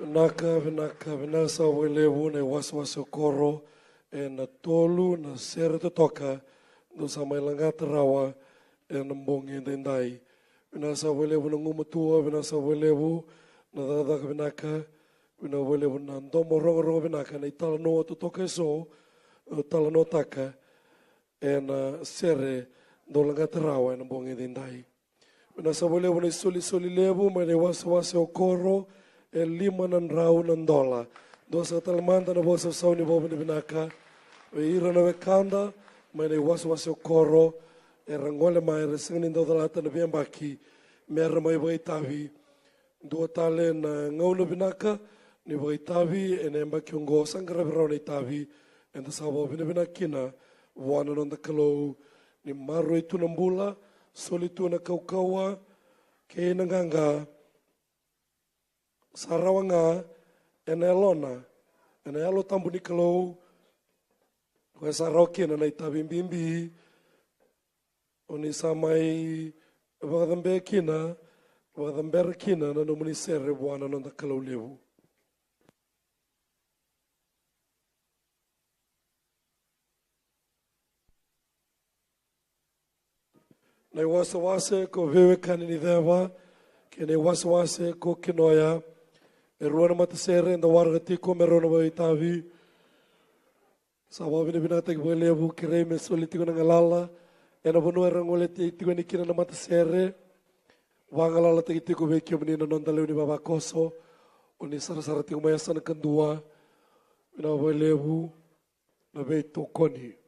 Speaker 1: Vinasa welevu na wasiwasi okoro na tolu na sere totoka do sa mailangata rawa na mbongi dendai. Vinasa welevu na ngumutua, vinasa welevu na dadaka vinaka, vina welevu na ndomo rongo vinaka na itala noa totoka so, tala no taka na sere do langata rawa na mbongi dendai. Vinasa welevu na soli levu ma na wasiwasi okoro lima ng rau ng dola. Dosa talamanda na bosa sauni bobo ni binaka. Ira na wekanda, may na iwas-was yung koro. Rangole may resingin daw talata na biyambaki. Meron may bagay tabi. Dua tale na ngaw na binaka, ni bagay tabi, na embaki yung gosang karabiraw na itabi. And sa bobo ni binakina, wana nung dakalo, ni maro ito ng bula, solito na kaukawa, kaya nanganga, sarawanga enelona enelo tambuni kalo ko saroki na itabimbimbi oni samai bagadambe kina na nomuni serre buana no dakalo lewu na wasa ko vewe kanini deva kene wasa ko kinoya Ruana matasere na warga tiko merona ba itavi. Sawa bine binatag bolebu kirei me solitiko na ngalala. Ena bono erangole tiko ni kina na matasere. Wangalala tiko vekio menina non daleu ni baba koso. Oni sara tiko mayasa na kandua. Bina bolebu na beito koni.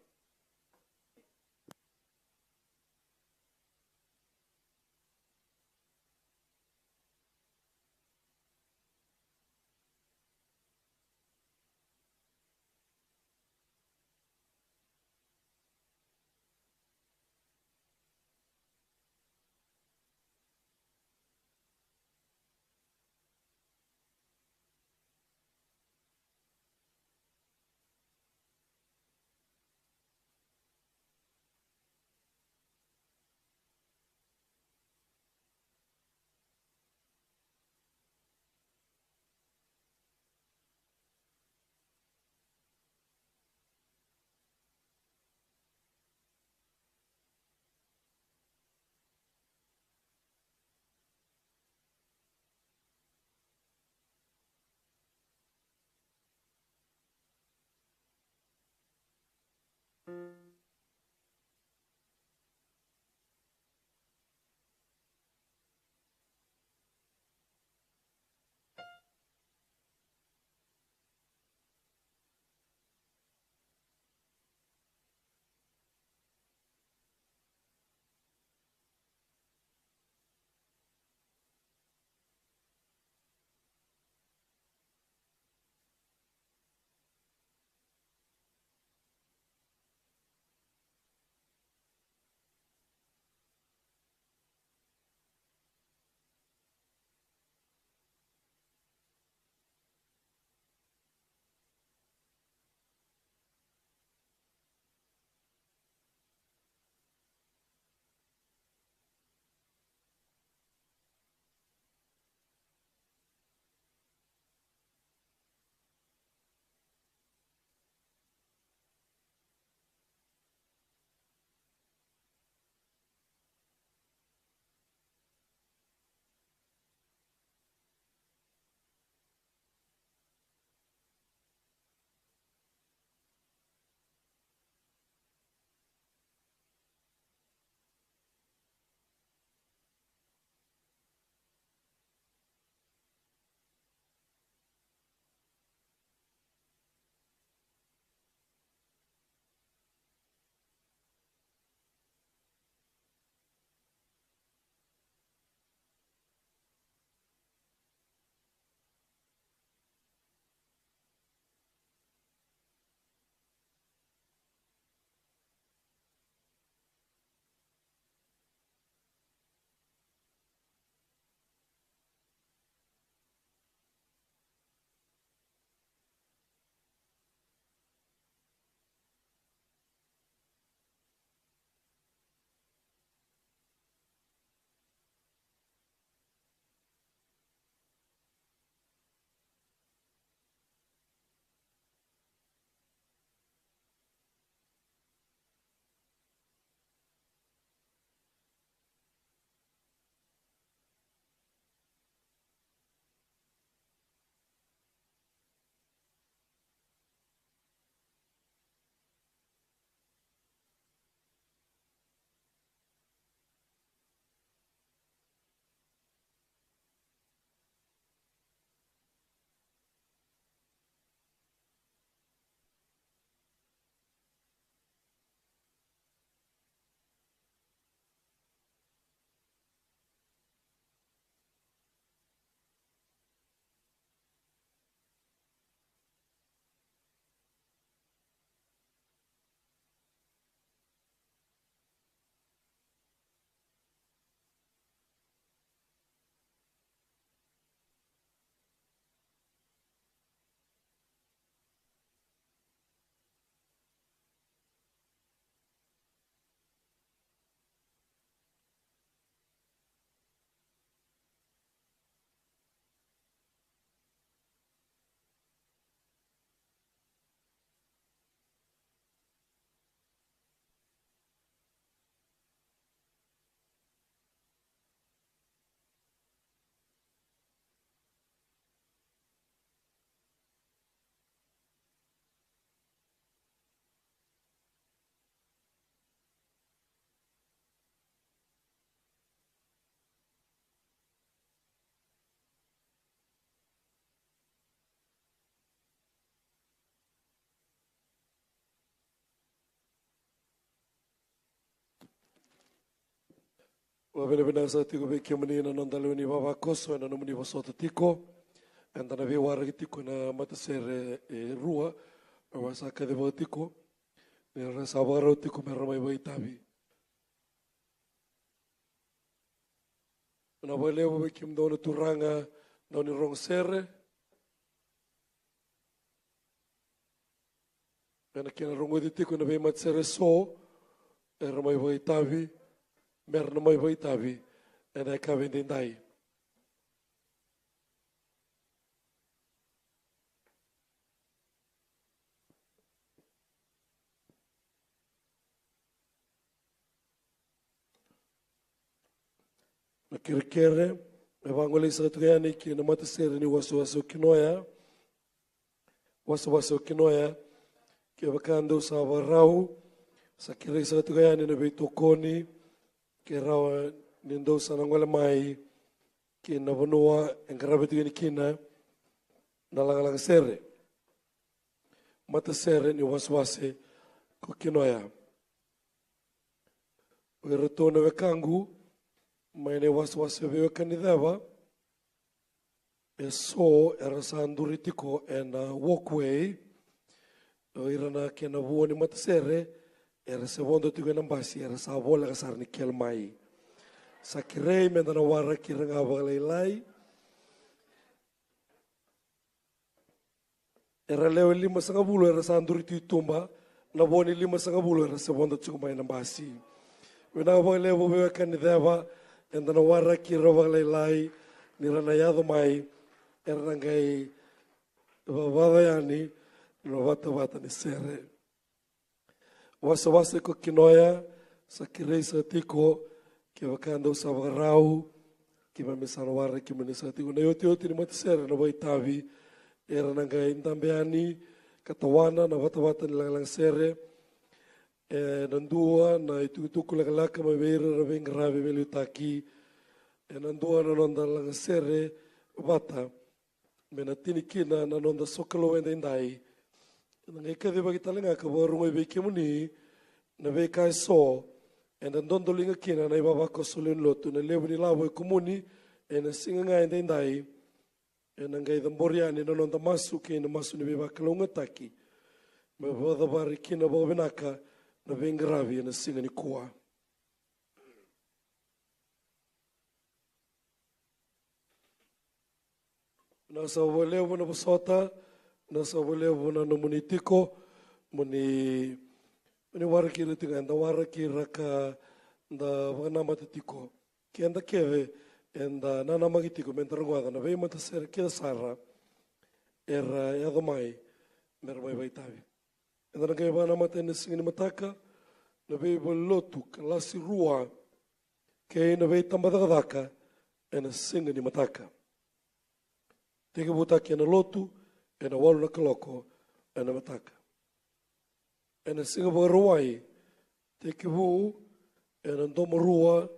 Speaker 1: Wabene bena sa tiko be kiamani na nondalo ni baba koso na nomuni wasota tiko. And na ve wara tiko na matasere rua. Wasa ka de tiko. Ni rasa wara tiko me ramai vai tabi. Na wale be kim dona turanga na ni rong sere. Na kina rongo tiko na be matsere so. Ramai vai tabi. Mer na mai vai tabi e ka vendendai. Na kere e vangole sa tuani ki na mata sere ni waso kinoya. Waso kinoya ki vakando sa varau sa kire sa tuani na be tokoni ke rawa nindo sa nangwala mai ki na vanua engrabetu ni kina na langalang sere mata sere ni waswase ko kinoya o retorno ve kangu mai ne waswase ve kanidava e so era sanduritiko and walkway o irana ke na vuoni mata sere era secondo tu na basi era sa vola kasar ni kelmai sa kirei me na wara kiranga valai era leo 5 era sa anduriti tumba na boni 5 era secondo tu mai na basi wena vale vo ve kan deva enda na wara kiranga valai ni rana yado mai era ngai vavayani no vata ni sere wasa ko kinoya sa kirei sa tiko ke vakando sa varau ke mamisana wara ke manisa tiko na yoti ni matisere na vai tavi era nanga intambeani katawana na vata ni lang sere nandua na itu laka mavera na veng grave velu taki nandua na nonda lang sere vata mena tinikina na nonda sokalo wenda indai ngai ka deba kita lenga ka borungo be kemuni na be kai so and ndondo linga kina na baba ko sulen lotu na lebu ni labo komuni na singa ngai ndai na ngai da boriani na nonda masu ke na masu ni be ba kalonga taki me boda bari kina bo benaka na be gravi na singa ni kuwa na sa lebu na bosota na sa lebu na nomunitiko muni wara kira tinga anda wara kira ka da wana matatiko ki anda keve anda nana magitiko mentarangwada na vei mata ser kida sara era yado mai mer mai vai tavi anda ngai wana mata ne singini mataka na vei lotu kalasi rua ke na vei tambadaka ena singini mataka teke butaki na lotu ena walu na kaloko ena mataka ena singa baruai te kivu ena ndomo rua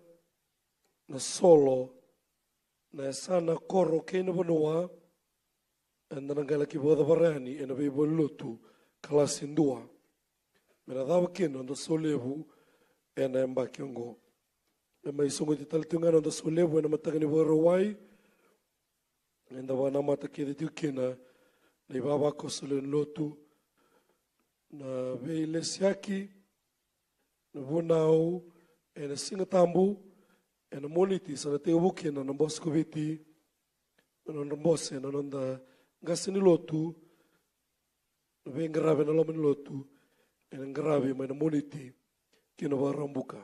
Speaker 1: na solo na sana koro kena banua ena nangala kivu da barani ena bebo lutu kalasindua mena dava kena ndo solevu ena mbakiongo ema isongo titalitunga ndo solevu ena mataka ni baruai ena wana mata kede tukina ni baba ko solen lotu na vele siaki na vonau na singa tambu na moniti sa te buke na bosco viti na mbose na nonda gasini lotu na ve grave na lomen lotu na grave na moniti kino barambuka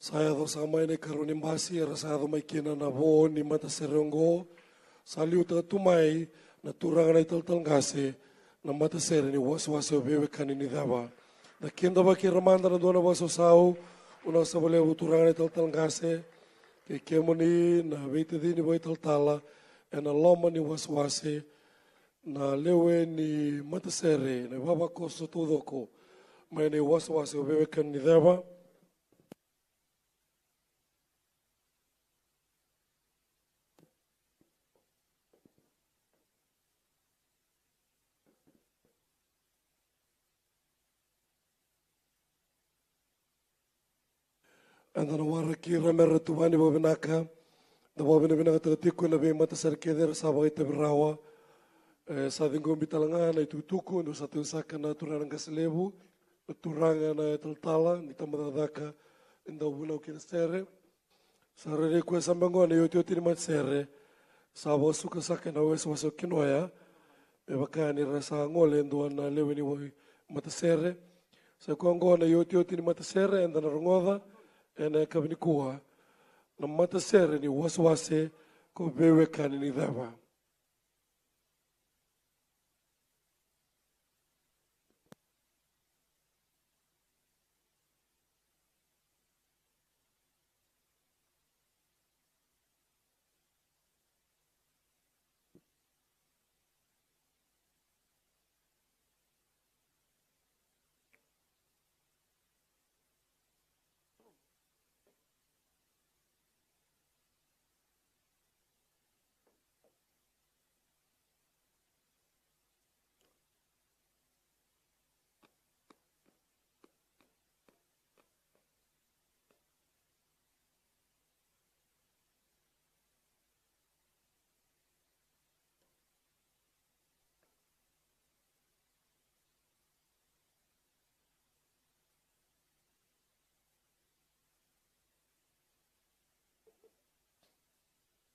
Speaker 1: Saya do sa mai ne karuni mbasi era saya do mai kena na vo ni mata serengo saliu ta tumai na turanga na tal ngase na mata sere ni waswase obewe kanini dava da kenda ba ki ramanda na dona waso sau una sabole turanga na tal ngase ke kemoni na veite dini vai tal tala na loma ni waswase na lewe ni mata sere na baba koso tudoko mai ni waswase obewe kanini dava. Andana wara ki ramera tuvani bobinaka da bobina bina ta tiku na be mata sarkeder sa ba ite brawa sa dingo bitalanga na tutuku ndo sa tusaka na turanga gaslebu turanga na taltala ni tamadaka inda buna ki sere sa re ko sambango na yoti yoti mat sere sa ba suka saka na weso waso kinoya e bakani rasa ngole ndo na leweni wo mata sere sa ko ngona yoti yoti mata sere andana rongoda ena kabnikua na mata sere ni waswase ko bewe kanini dava.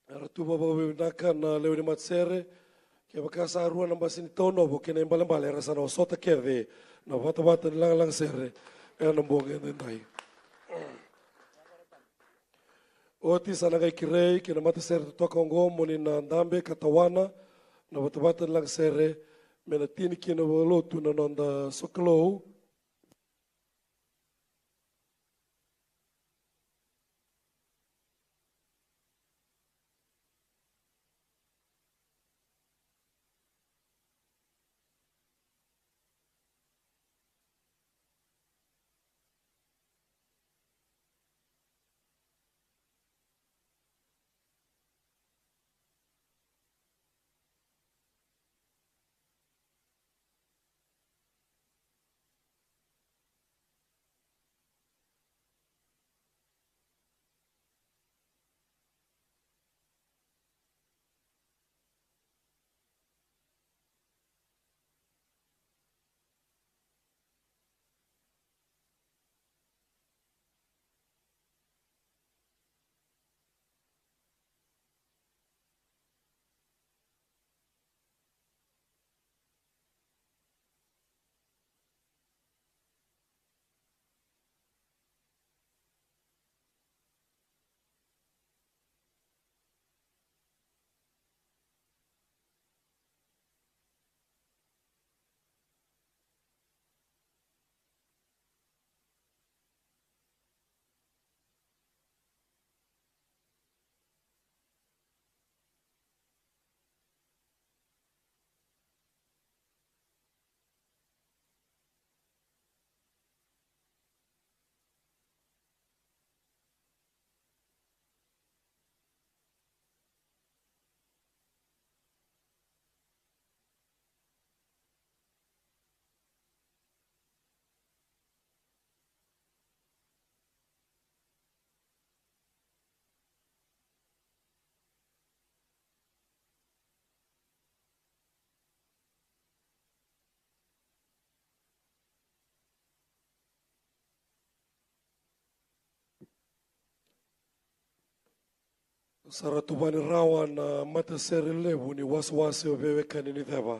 Speaker 1: Ratuba bawe naka na leweni matsere ke bakasa arua na basini tono bo ke na mbale rasa na sota keve na vata lang sere na mbonge ndai oti sana kai kirei ke na mata sere toka ngo moni na ndambe katawana na vata lang sere mena tini ke na lotu na nonda soklo. Saratubani rawa na mata sere lebu ni waswase obewe kanini dava.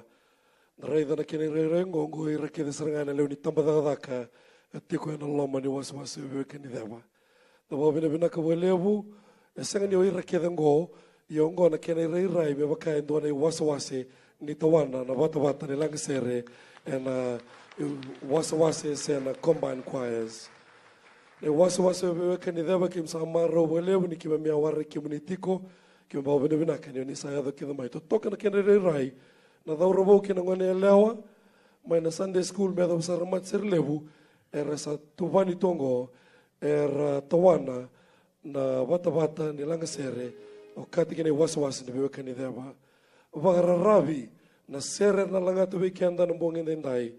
Speaker 1: Naraida na kene rengo ngo irake de sarangana leuni tambadaka atiko na loma ni waswase obewe kanini dava. Tabo bina bina ka welebu esenga ni oira kedengo yongo na kena irai me baka endo na wase ni tawana na bata ni langisere and wase se na combined choirs. Ne wase bebe kani deba kim sa maro welebu ni kim mia warre kimunitiko kim ba bina bina kani ni sa yado kida mai to toka na kena irai na dauro bo kina ngone lewa mai na Sunday school me da sa ramat ser lebu era sa tuvani tongo era tawana na bata ni langisere o kati kene wase ni bebe kani deba ravi na sere na langa tu be kenda na bongin dai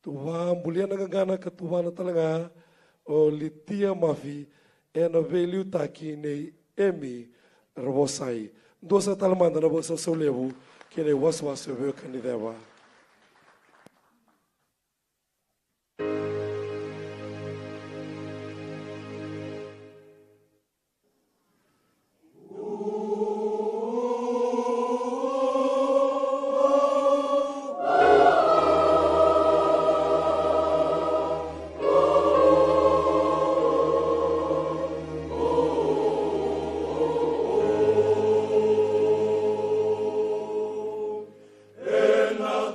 Speaker 1: tu wa bulia na gana ka tu na talanga o litia mafi e na value taki nei emi robosai dosa talmanda na bosa solevu kene wase be kani deba.
Speaker 2: Now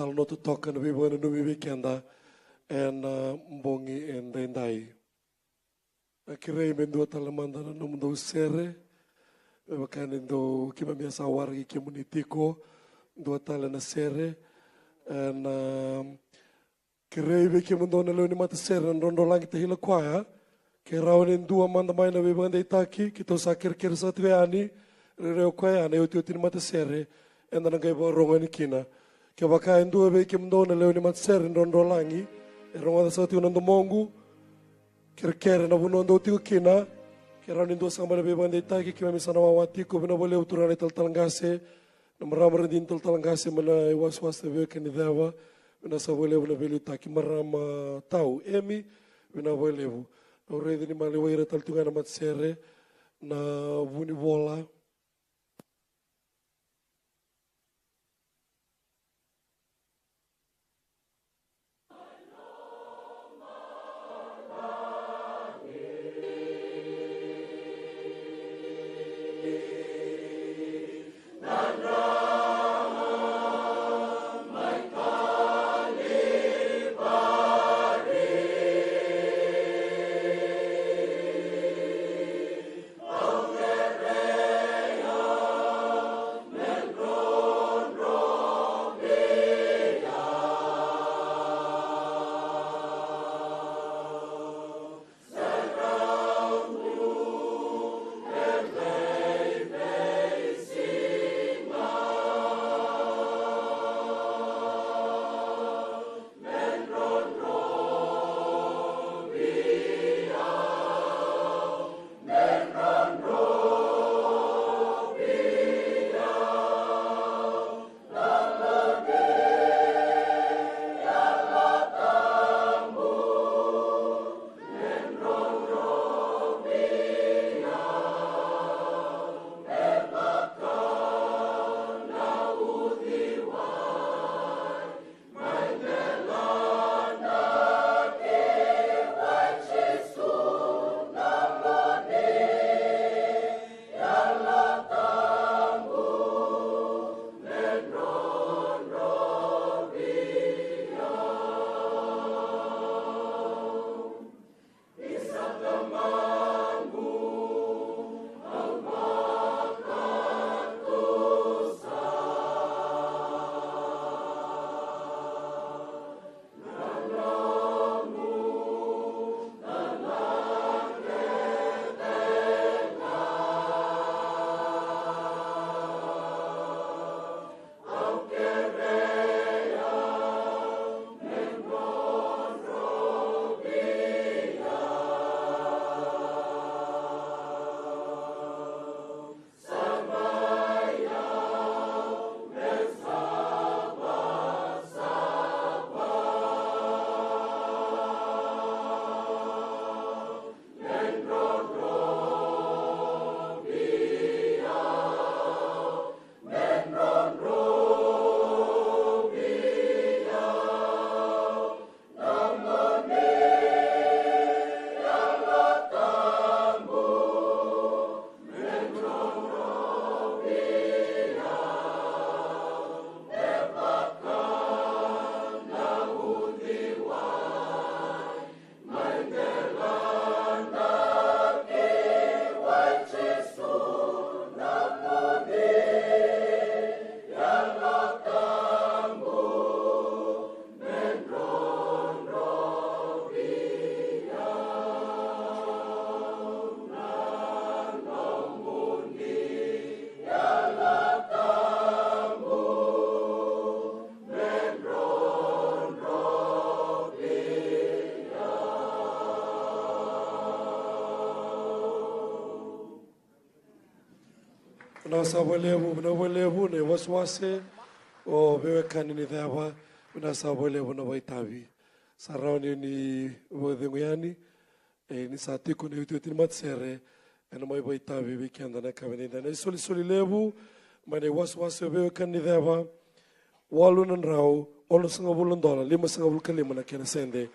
Speaker 1: tal no to toka na bibo na numi weekenda en mbongi en dendai. Akirei mendo tal manda na mundo sere bakane ndo kima mia sawar ki komunitiko ndo tal na sere en kirei be kimundo na leo mata sere ndondo langi te hila kwaya ke rawen dua manda mai na bibo ndai taki kito sakir kir satweani reo kwaya na yote yote mata sere en na ngai bo rongo ni kina ke baka ndu be kimundo na leo mata sere ndondo langi rongo da sati unondo mongu kere na bunondo tiko kina kera nindo samba na bibo ndai taki kima misana wawati ko bina bole uturane talangase na maramara din talangase mana waswas be ke ni dava bina sabole bina belu taki marama tau emi bina bole bu already ni mali waira taltunga na matsere na vuni bola na sabalevu ne waswase o bewe kanini dhaba na sabalevu na waitavi sarawani ni wadhenguyani ni satiko ni ututi matsere na mai waitavi weekend na kavenida na soli levu mane waswase bewe kanini dhaba walunan rau $1.5 $5.5 na kena sende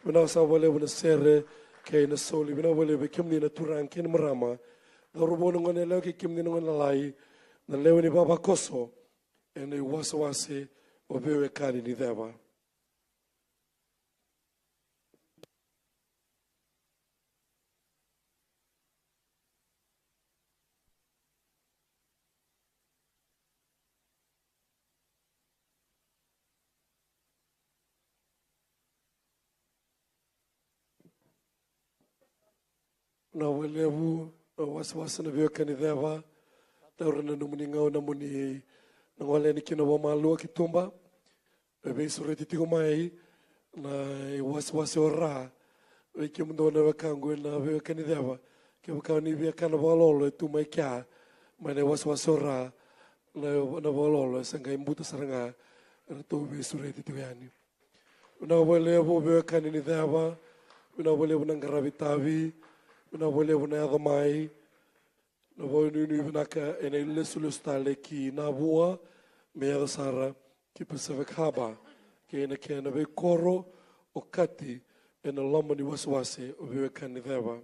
Speaker 1: na sabalevu na sere kay na soli na wale kimni na turang kin marama na rubo nungan leo ki kimni nungan lalai na leo ni baba koso ene waswase obewe kani ni dheva. Na walevu na wasiwasi na bewe kani dheva. Taura na numuni ngau na muni na wale ni kina wamalua kitumba. Bebe isureti tigo mai na wasiwasi ora. Wiki mundo na wakangu na bewe kani dheva. Kia wakau ni bia kana walolo tu mai kia. Mai na wasiwasi ora na walolo sanga imbuta saranga. Rato bebe isureti tigo yani. Una walevu bewe kani ni dheva. Una walevu na ngaravitavi. Una walevu na adhamai. Na voi nunu vinaka ene lesulustale ki Nabua mea sara ki Pacific Harbour ki ene ke na ve koro o kati ene lama ni waswase o vewe kani dheva.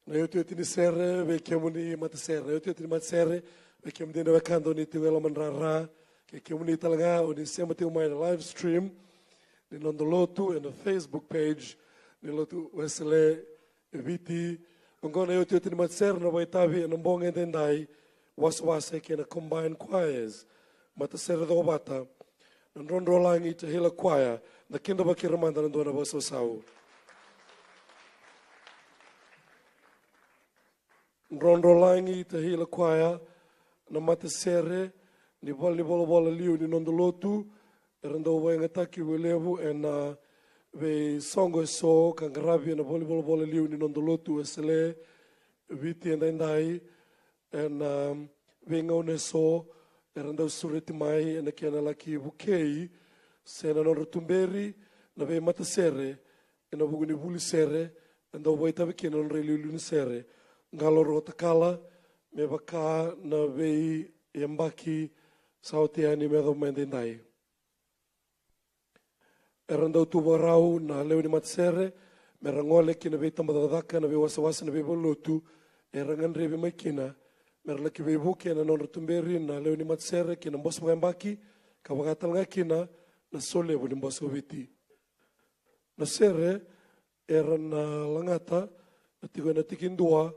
Speaker 1: Na eu te tini sere ve kemuni mata sere eu te tini mata sere ve kemuni na wakando ni te wela manrara ke kemuni talanga o ni sema te umai live stream ni nondo lotu and the Facebook page ni lotu wesele viti ngona eu te tini mata sere na waitavi na mbonge ndai waswase ke na combined choirs mata sere do bata na rondo langi te hela choir na kinda bakiramanda na dona baso sau. Rondo langi te hila kwaya na mate sere ni vali bola liu ni nondo lotu renda uwa ngataki welevu na ve songo so kangarabi na vali bola liu ni nondo lotu esele viti ndai na ve ngone so renda usureti mai na kiana laki bukei sena no rutumberi na ve mate sere na buguni buli sere enda uwa itabe kiana no reliu ni sere ngaloro takala me baka na vei yambaki sautiani me do mendai erandau tu warau na leuni matsere me rangole kina vei tambadaka na vei wasawasa na vei bolutu erangan revi makina me laki vei buke na non rutumberi na leuni matsere kina mbos yambaki kawagatal ngakina na sole buni mbos viti na sere eran langata na tigo na tikindua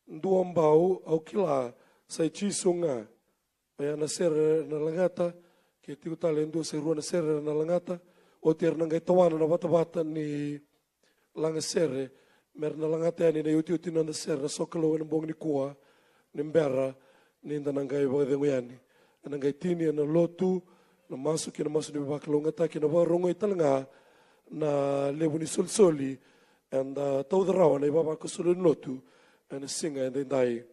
Speaker 1: ndua mbau au kila sai chisunga ya na sere na langata ke tiu tale ndu se ruana sere na langata o ter na ngai tawana na bata ni langa sere mer na langata ni na yuti uti na sere na sokolo na bong ni kuwa ni mbera ni nda ngai bo de nguyani na ngai tini na lotu na masu ki na masu ni baklonga ta ki na barongo italanga na lebuni solsoli and taudrawa na baba ko sulu lotu and a singer and then die.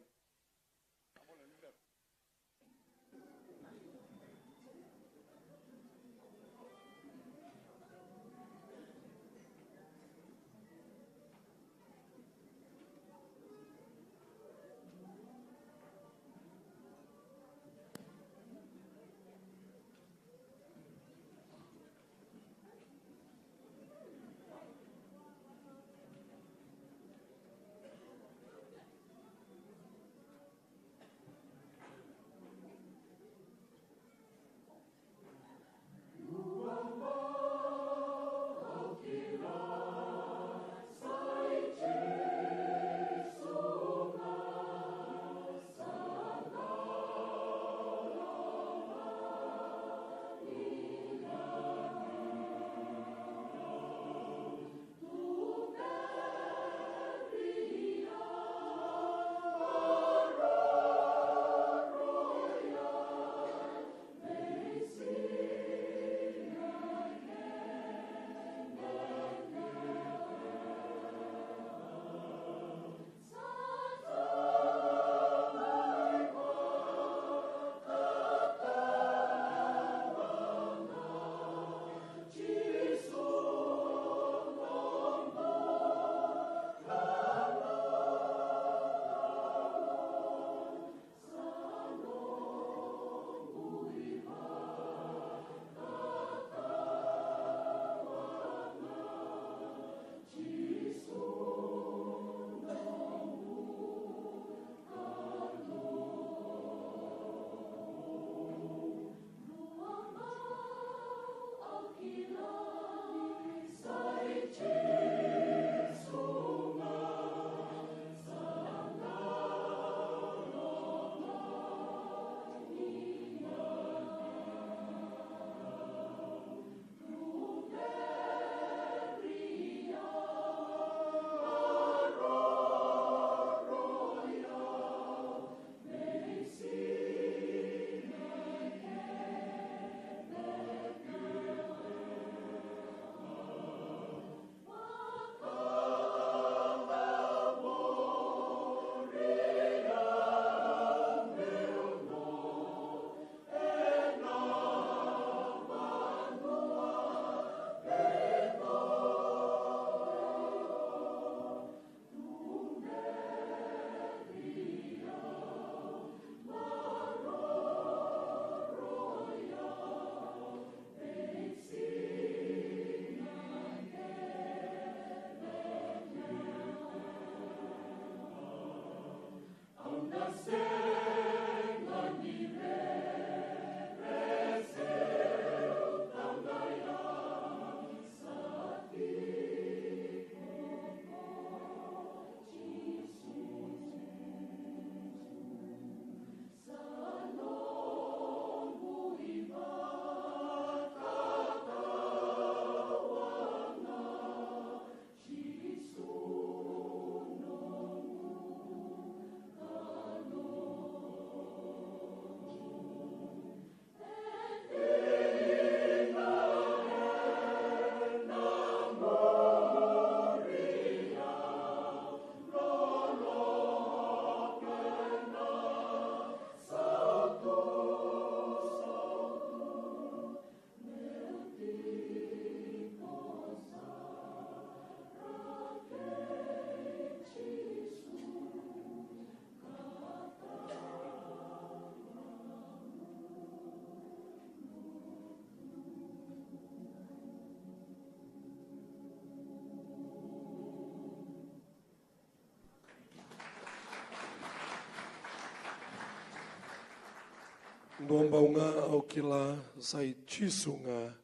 Speaker 1: Ndomba unga au kila sai chisunga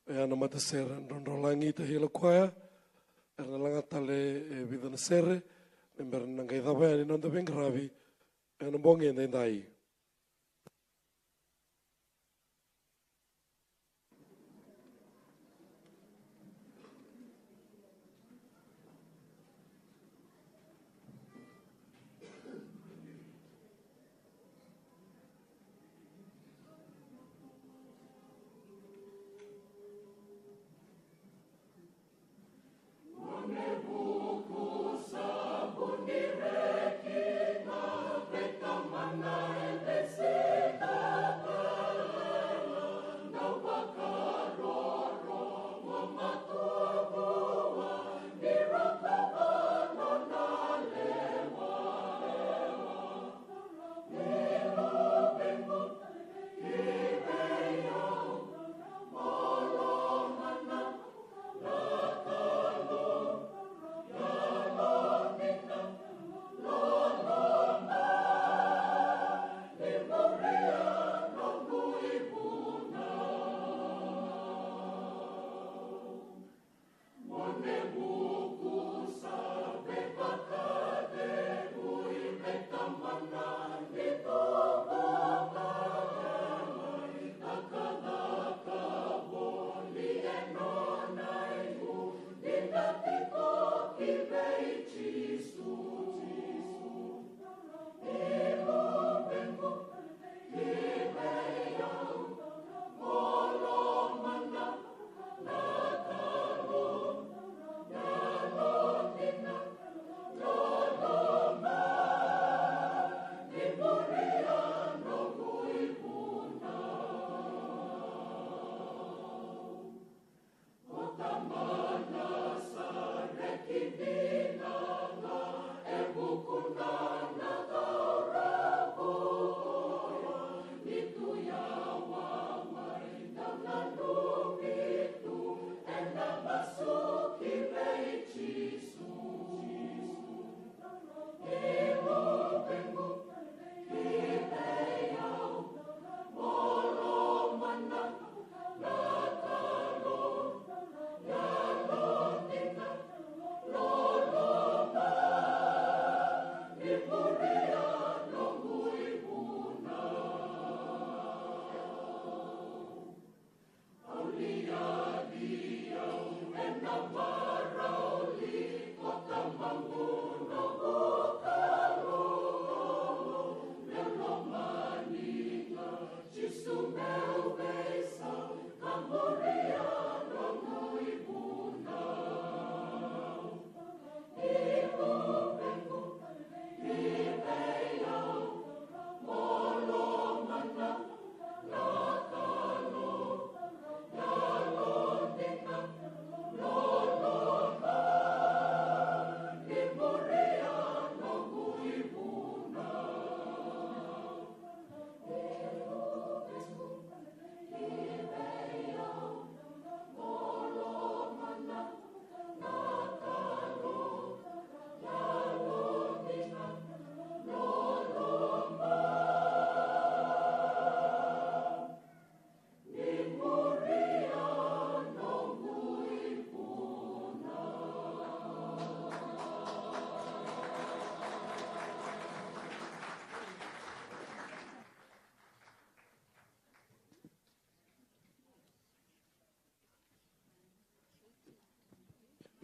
Speaker 1: e ana matasera ndrondolangi te hila kwaya erna langa tale e vidana sere nember nangai dava ni nonda bengravi ana bonge ndai.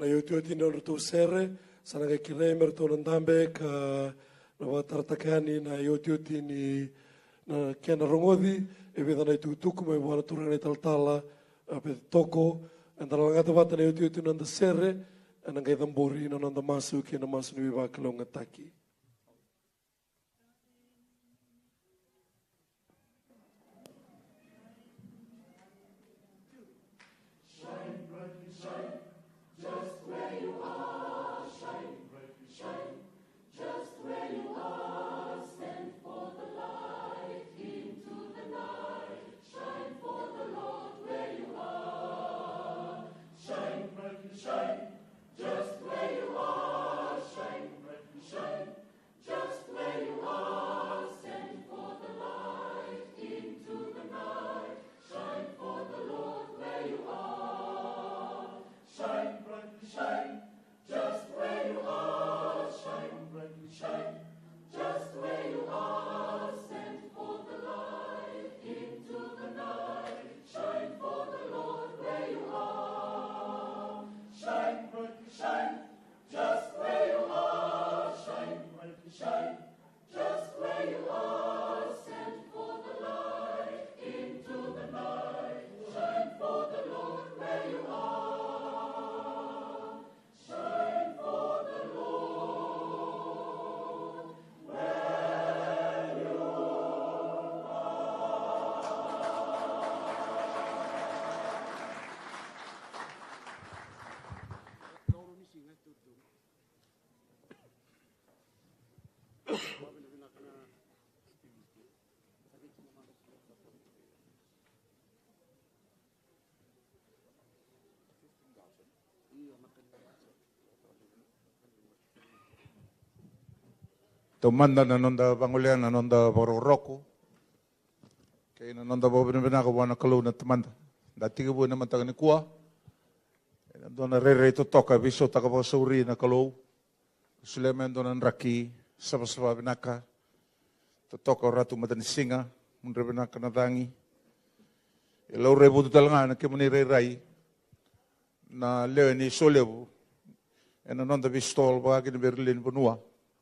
Speaker 1: Na yotioti na ruto sere sana ka kiremer to ndambe ka na watartakani na yotioti ni na kena rongodi e vedana tu tuku mai wana turane taltala pe toko andala ngata vata na yotioti na sere na ngai dambori na nanda masu ki na masu ni va kalonga taki.
Speaker 2: Shine, just where you are, shine, shine, Tomanda na nonda bangulea na nonda bororoko. Kaya na nonda bobina ko wana kalau na tomanda. Dati ko na matang ni kuwa. Nando na rere to toka biso taka po sauri na kalau. Sulemen do na raki sama-sama binaka. To toka ratu matan singa mundre binaka na dangi. Ilo rebu talanga na kemuni rai na leo ni solebu. Na nonda bistol ba kini Berlin benua.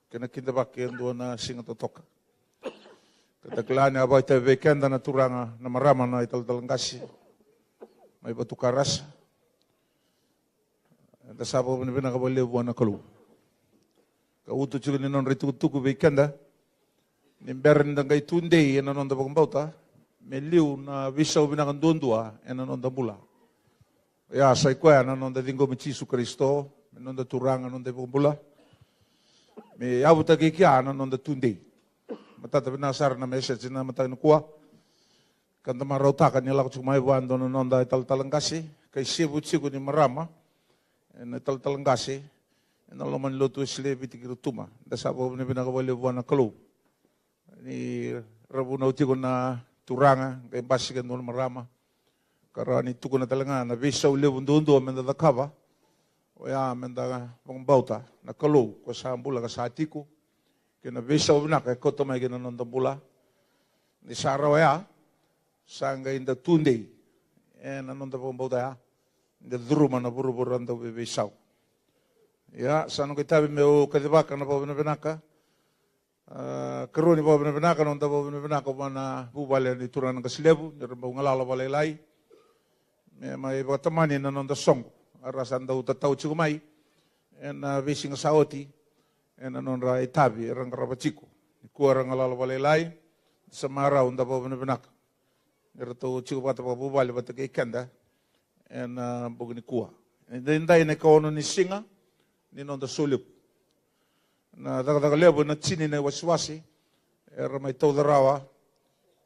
Speaker 2: Kena kita pakai doa na singa totoka. Kata kelani abai te weekend na turanga na marama na ital kasi. May batu karas. Da sabo bina kabale buana kalu. Ka utu juga ni non ritu tuku weekend ni berin da gai tunde ena non da bauta. Meliu na visau bina kan dondua ena non da mula. Ya sai kwa na non da dingo michisu Kristo, non da turanga non da bula. Me abu taki kia na non da tunde. Mata tapi nasar na message na mata kuah. Kanta marauta kan nila ko cumai buan don non da tal kasi. Kay sibut sigo ni marama. Na tal kasi. Na loman lutu sile bitik rutuma. Da sabo ni binakawali buan na kalu. Ni rabu na uti ko na turanga kay basikan don marama. Karani tuko na talanga na bisa ulibun dondo amenda da kaba. Oya amenda pangbauta na kalu ko sa ambula ka sa atiku. Kina bisa ubna kay koto may gina non bula. Ni sarawaya sanga inda tunde. Na non da pangbauta ya. Inda duruma na buru-buru anda bisaw. Ya sanu kita bimeo kadibaka na pabinabinaka. Karuni pabinabinaka non da pabinabinaka mana bubale ni turan ng kasilebu. Nirambao ngalala balay-lay. May batamani na non da song. Arasan daw tataw chigumay en vising saoti en anon ra itabi rang rabachiko kuara ngalala balay sa maraw nda po binanak erto chigubata po bubali bata kay kanda en bugni kuwa en dai na kono ni singa ni non da sulip na daga lebo na chini na waswasi era may tawdarawa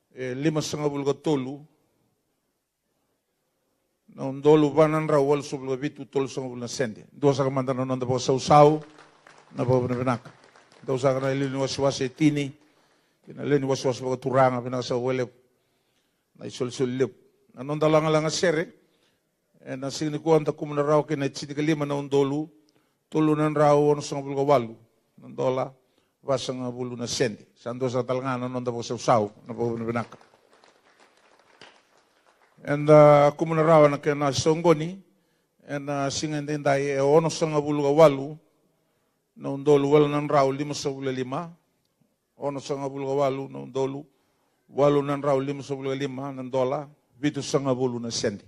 Speaker 2: 5 bulga tolu na dolu banan ra wal sublo bitu tol song na sende do sa kamanda non da po saw na po benak do sa kana ilin waswas tini kina len waswas ba turanga bina sa wele na isul lip anon da lang sere na sini ko anta kum na raw kina chiti kalima na dolu tolu nan raw on song bulgo walu non dola wasang bulu na sende sando sa talanga non da po saw na po benak. And kumunarawa na kaya na songgoni and singan din tayo ono sa nga buluga walu na undolu wala ng raw 5 sa bula 5 ono sa nga buluga walu na undolu walu ng raw 5 sa bula 5 ng dola bito sa nga bulu na sendi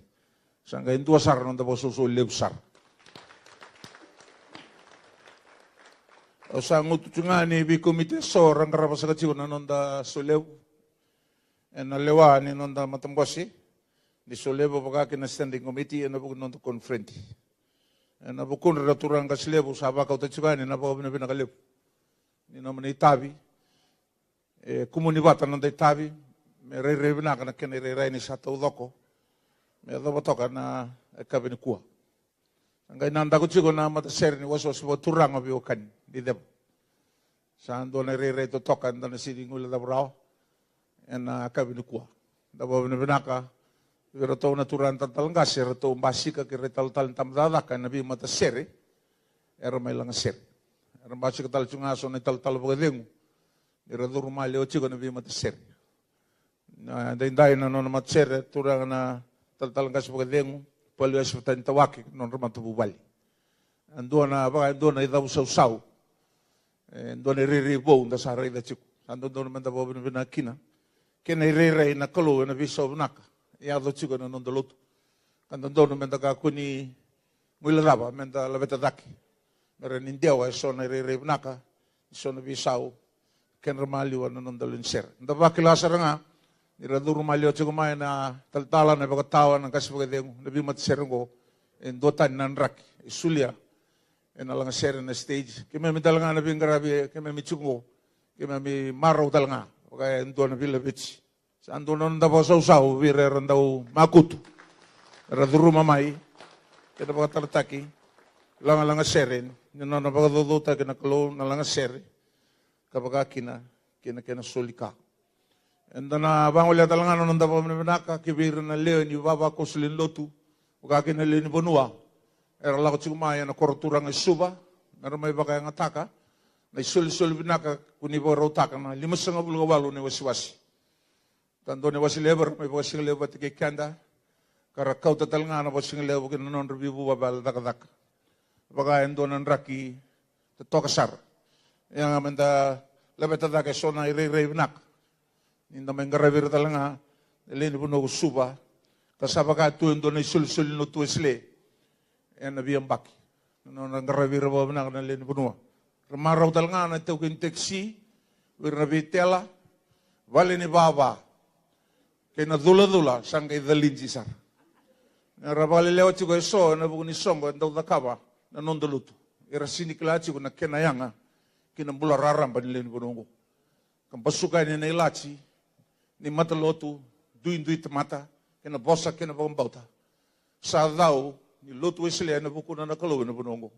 Speaker 2: sangga indua sar nang dapo susulib sar o sa ngutuchungani bi komite so rang karabasa kachigo na nonda sulew and nalewa ni nonda matambosi di solebo pagka standing committee na bukod nung konfrenti. Na bukod na turang kasilebo sa bakaw tatsugani na bukod na pinakalebo. Ni naman itabi. Kumunibatan ng itabi. May re-re na ka na kinire-re ni sa taudoko. May adabato ka na kabinikuha. Ang kainanda ko sigo na mataser ni waswas mo turang mabiwakan. Di debo. Saan doon na re-re to tokan na siningula na braw. And kabinikuha. Dabo binaka. Pero to naturan talanggas, pero to basika kire tal tamdadaka nabi mata sere, era may lang ser. Era basika tal chungaso na tal bagadeng. Era do rumali o chigo nabi mata ser. Na dai na no mat ser turang na tal talanggas bagadeng, palo es tan tawaki non ramato bubali. Ando na idaw saw. Ando na riribo da sa rida chiku. Ando do na mandabo binakina. Kena rire na kalo na biso naka. Ya do chico na non doluto. Kanda dono menda ka kuni muilaraba menda labeta daki. Mera nindewa so na naka so na bisau ken ramali wa non dolun ser. Nda ba kilasa nga ira do ramali chico mai na taltala na bagatawa ng kasbaga deng nabi mat serengo en dotan nan rak isulia en alang ser na stage. Kime medal nga nabi ngarabi kime michungo kaya may maraw talanga, kaya ando na Philippines. Sa ando na nanda po sa usaw, vire randaw makuto. Raduro mamay, kaya na talataki, lang serin, yun na napakaduduta, kinakalo na lang seri, kapag kina sulika. And na bangulia talanga no nanda po minaka, kibir na leo, ni baba ko sulin lotu, kaya na leo ni bonua, era lako tsigumaya na korturang isuba, meron may baka yung ataka, na isul binaka, kunibo rautaka na, 5 bulgawalo ni wasiwasi. Tanto ni wasi lebar, may wasi lebar tiki kanda, karakau tatal nga na wasi lebar, kinanon revivu babal dakadak. Baka endo ng raki, tatokasar. Yang amanda, labet tadak eso na ire-ire binak. Ninda may ngaravir talanga, nilini puno suba, kasaba ka tu endo na isul no tu isle, yan nabiyang baki. Nung ngaravir ba binak na nilini puno. Ramaraw talanga na ito kin teksi, wirnabitela, vale ni baba, kena dula-dula, sangkay dalin sisar. Rabali leo chiko eso, na buku ni songo, enda udakaba, na nondolutu. Ira sini kilachi ko na kenayanga, kinambula raram pa nilini punungo. Kampasuka ni na ilachi, ni matalotu, duin mata, kena bosa, kena pambauta. Sa daw, ni lotu isile, na buku na nakalo na punungo.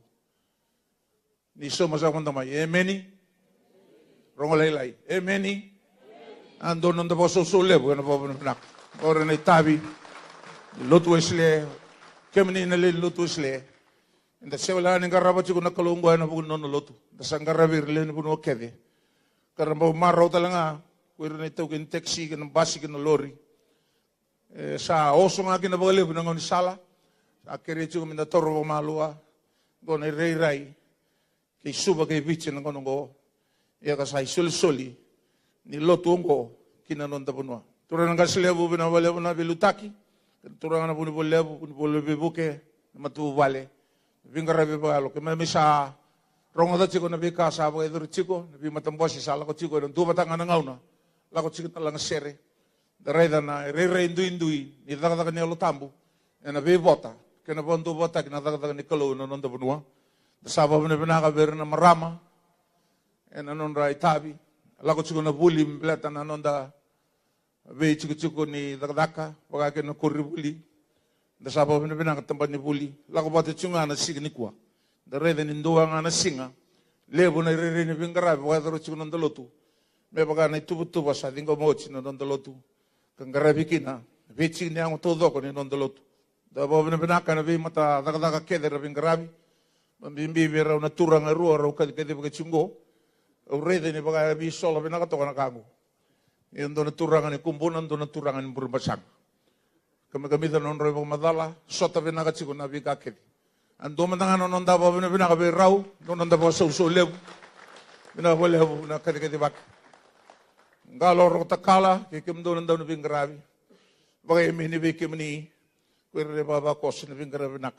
Speaker 2: Ni so masakon tamay, emeni, rongolaylay, emeni, ando nanda po susulebo, na po pinak. Ora na itabi, lutu isle, kemini na lutu isle. Inda sewala ni garaba chiku na kalunggo na po nono lutu. Dasang garabir le ni puno kede. Karamba maraw talanga, kuwira na ito kin taxi, kin basi, kin lori. Sa oso nga kinabagalibo na ngon sala, sa kere chiku minda toro malua, go na ray kay suba kay bichi ng konongo, iya kasay soli ni lotungo kinanonda punwa. Turang nga silebo binawalevo na bilutaki, turang na punibolevo, punibolebuke, na matubale, vingarabi bagalo, kaya may sa rongo da chiko na bika sa abang edo chiko, na bimatambosi sa lako chiko, na dumatang anangaw na, lako chiko na lang sere, darayda na re indui, ni dagdaga ni alotambo, na bibota, kaya na bondo bota, kinadagdaga ni kalo, na nonda punwa. Sabab na pinakabir na marama, en anon ra itabi, lako chiko na buli, mbilata na anon da, be chiko ni dakdaka, wakakin na kuri buli, da sabab na pinakatampan ni buli, lako bata chunga na sige ni kuwa, da reda ninduwa nga na singa, lebo na irere ni bingarabi, wakataro chiko ng dalotu, may baka na itubutuba sa dingo mochi na ng dalotu, kang garabi kina, be chiko niya ang todo ko ni ng dalotu, da sabab na pinaka na be mata dakdaka kede ra bingarabi, Mambimbi raw na turang arua raw kadi baga chungo. Au rede ni baga bi sola binakato kana kango. Iyon do na turangan ni kumbunan do na turangan ni burbasang. Kami non raw madala sota binakachiko na bi kakedi. Ando mandangan non da ba binakabi raw do nanda ba so lebu. Binakalebu na kadi bak. Galor takala kikim do nanda no bingarabi. Baga imini bi kimni kwere baba kos ni bingarabi nak.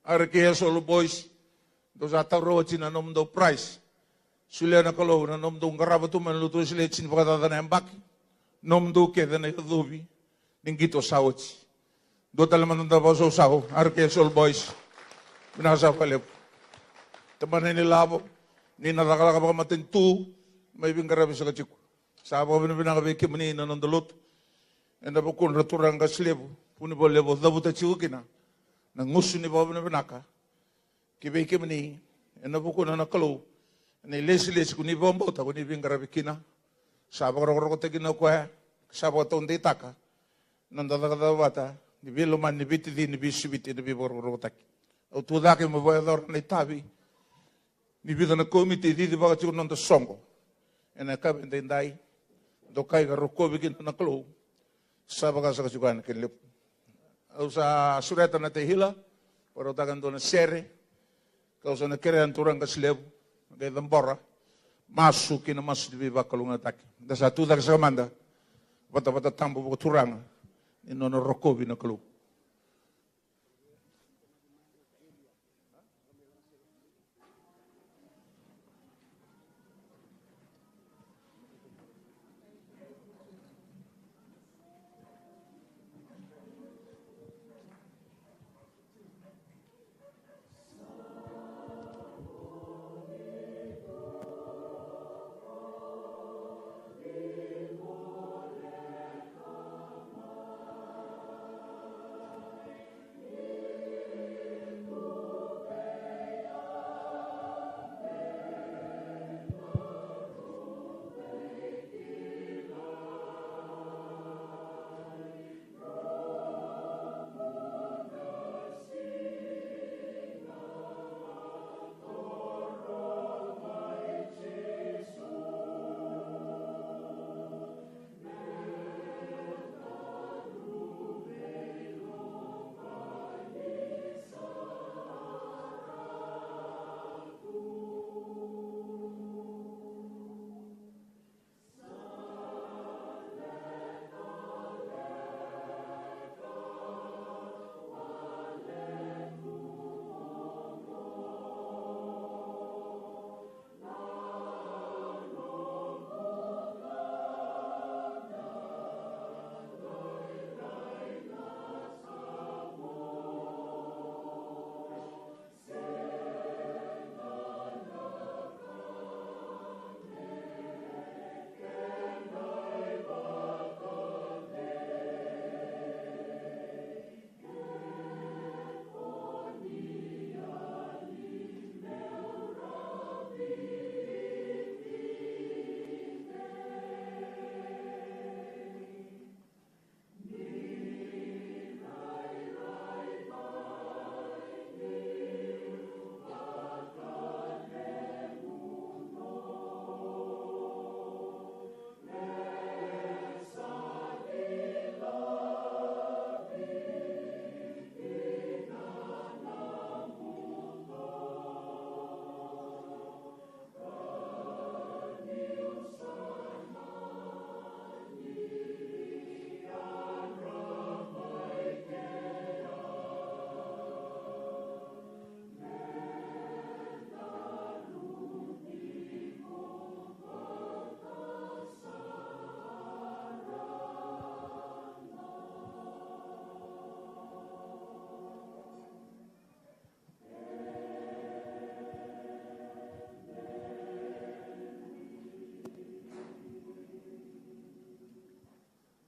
Speaker 2: Arke solo boys do sa taro china nom do price sule na kalo na nom do ngaraba tu man lutu sile chin pagata na embak nom do ke na dubi ningito sawochi do talaman do baso sawo arke sol boys binasa pale teman ni labo ni nadakala ka matin tu may bingarabi sa kachiko sabo binakabe kimni na nom do lot enda bukun returang ka slebo puni bolebo dabuta chiukina nangusu ni babo binaka kibe kimni ena buku na nakalo ni lesi kuni bombo ta kuni bingarabi kina sabak roko tegina kwa sabak tonde taka nanda daga wata ni belo man ni biti ni bisibiti ni biboro tak o tu dake mo voador ni tabi ni bida na komite di baga chu nanda songo ena ka bendai do kai ga roko bikin nakalo sabak sa kasugan kelip o sa sureta na tehila pero tagan do na sere kausa na kere turang kaslebu, kaya dambora, masuk na masuk di bakalungan tak. Da sa tudak sa kamanda, bata tambo buko turang, inono rokobi na kalu.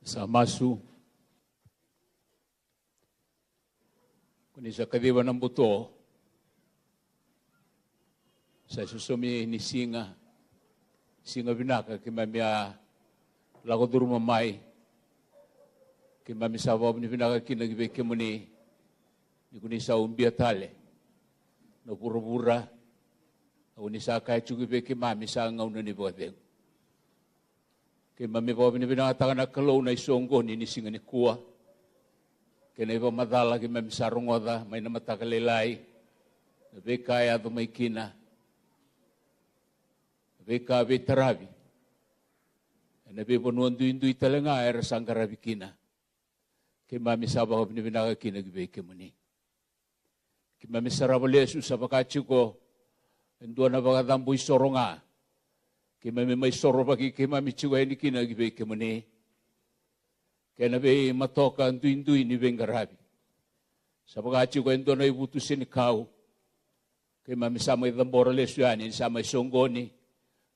Speaker 3: sa masu kuni sa kadiwa ng buto sa susumi ni singa binaka kimamia lago durumamay kimami sabaw ni binaka kinagibe kimuni ni kuni sa umbiatale no purubura uni sa kay chugibe kimami sa ngauna ni bodeng kimami bawa ni binaka takana kalau na isonggo ni singa ni kuwa kena iba madala kimami sarungoda may namatakalilay nabe kaya do may kina Veka vetaravi. Nabi ponuan duindui talanga era sangkara bikina. Kemami sabah ni binaga kina gibe kemuni. Kemami sarabale su sabakachu ko endua na baga dambu soronga. Kemami mai soro bagi kemami chuga ni kina gibe kemuni. Kenabe matoka duindui ni bengarabi. Sabakachu ko endua na ibutu sini kau. Kemami samai dambora lesuani samai songoni.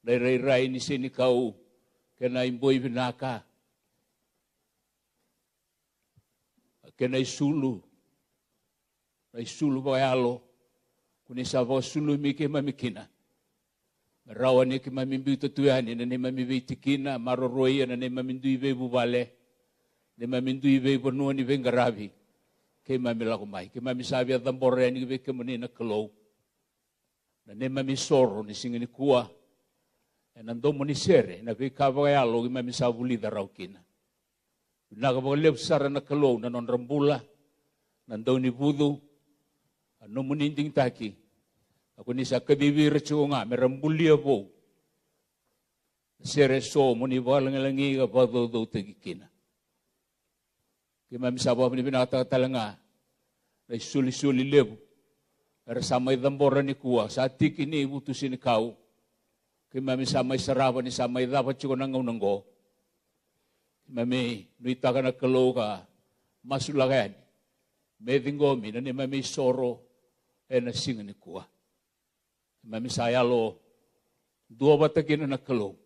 Speaker 3: Rai ni sini kau kena imboi binaka kena isulu bayalo kuni savo sulu mike mamikina rawane ke mamimbi tutuani na ne mamibi tikina maroroi na ne mamindui be bubale ne mamindui be bonuani vengaravi ke mamila kumai ke mamisabi adambore ni be kemuni na kelo na ne mamisoro ni singini kuwa nando monisere na vikava ya lo ma misavuli da raukina na ka boleh besar na kelo na non rambula nando ni budu no muninding taki aku ni sa kadiwi recunga merambuli abo sere so muni balangi ga bado do tegikina ki ma misaba ni binata talanga na suli lebu era samai dambora ni kuwa sa tikini butusin kau Kimami samai sarawa ni samai dapat cuko nanggo. Kimami nuita kana kelo ka masulagan. Medingomi na ni mami soro na singa ni kuwa. Kimami sayalo dua batakin na kelo.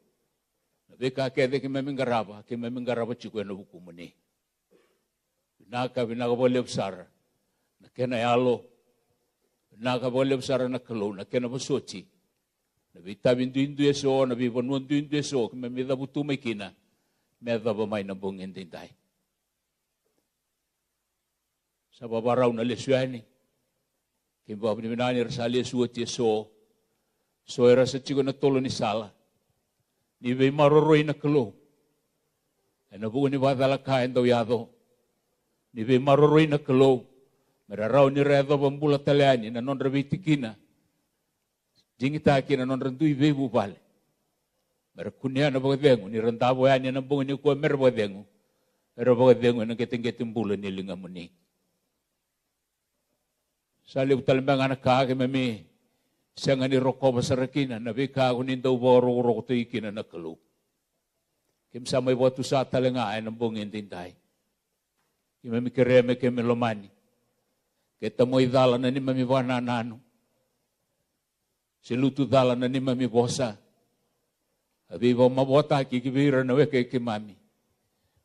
Speaker 3: Nabeka kede kimami ngaraba cuko na buku muni. Binaka boleh besar. Na kena yalo. Binaka boleh besar na kelo na kena besoci. Nabi tabin duindu eso, nabi bonuan duindu eso, kami mida butu may kina, mida ba may nabungin din tayo. Sa babaraw na lesyani, kimba binibinani rasali suot yeso, so era sa chigo na tolo ni sala, ni bay maroroy na kalo, ay nabuo ni badala kain daw yado, ni bay maroroy na kalo, mararaw ni redo bambula talyani, na non rabiti kina, Jingita kina non rentui bebu pale. Merkunia na bagadengu ni rentabo ya ni nambung ni kuwa merbadengu. Merbadengu na keting bulan ni lingamuni. Sali utalmbang anak kage mami siang ni rokok basarakina nabi kagu nindaw boro rokok tu ikina na kalu. Kim samay watu sa talanga ay nambung intintay. Kimami kireme kemelomani. Kita mo idala na ni mami wana nano. Silutu dala na ni mami bosa. Abi ba mabota kikibira na weke kimami.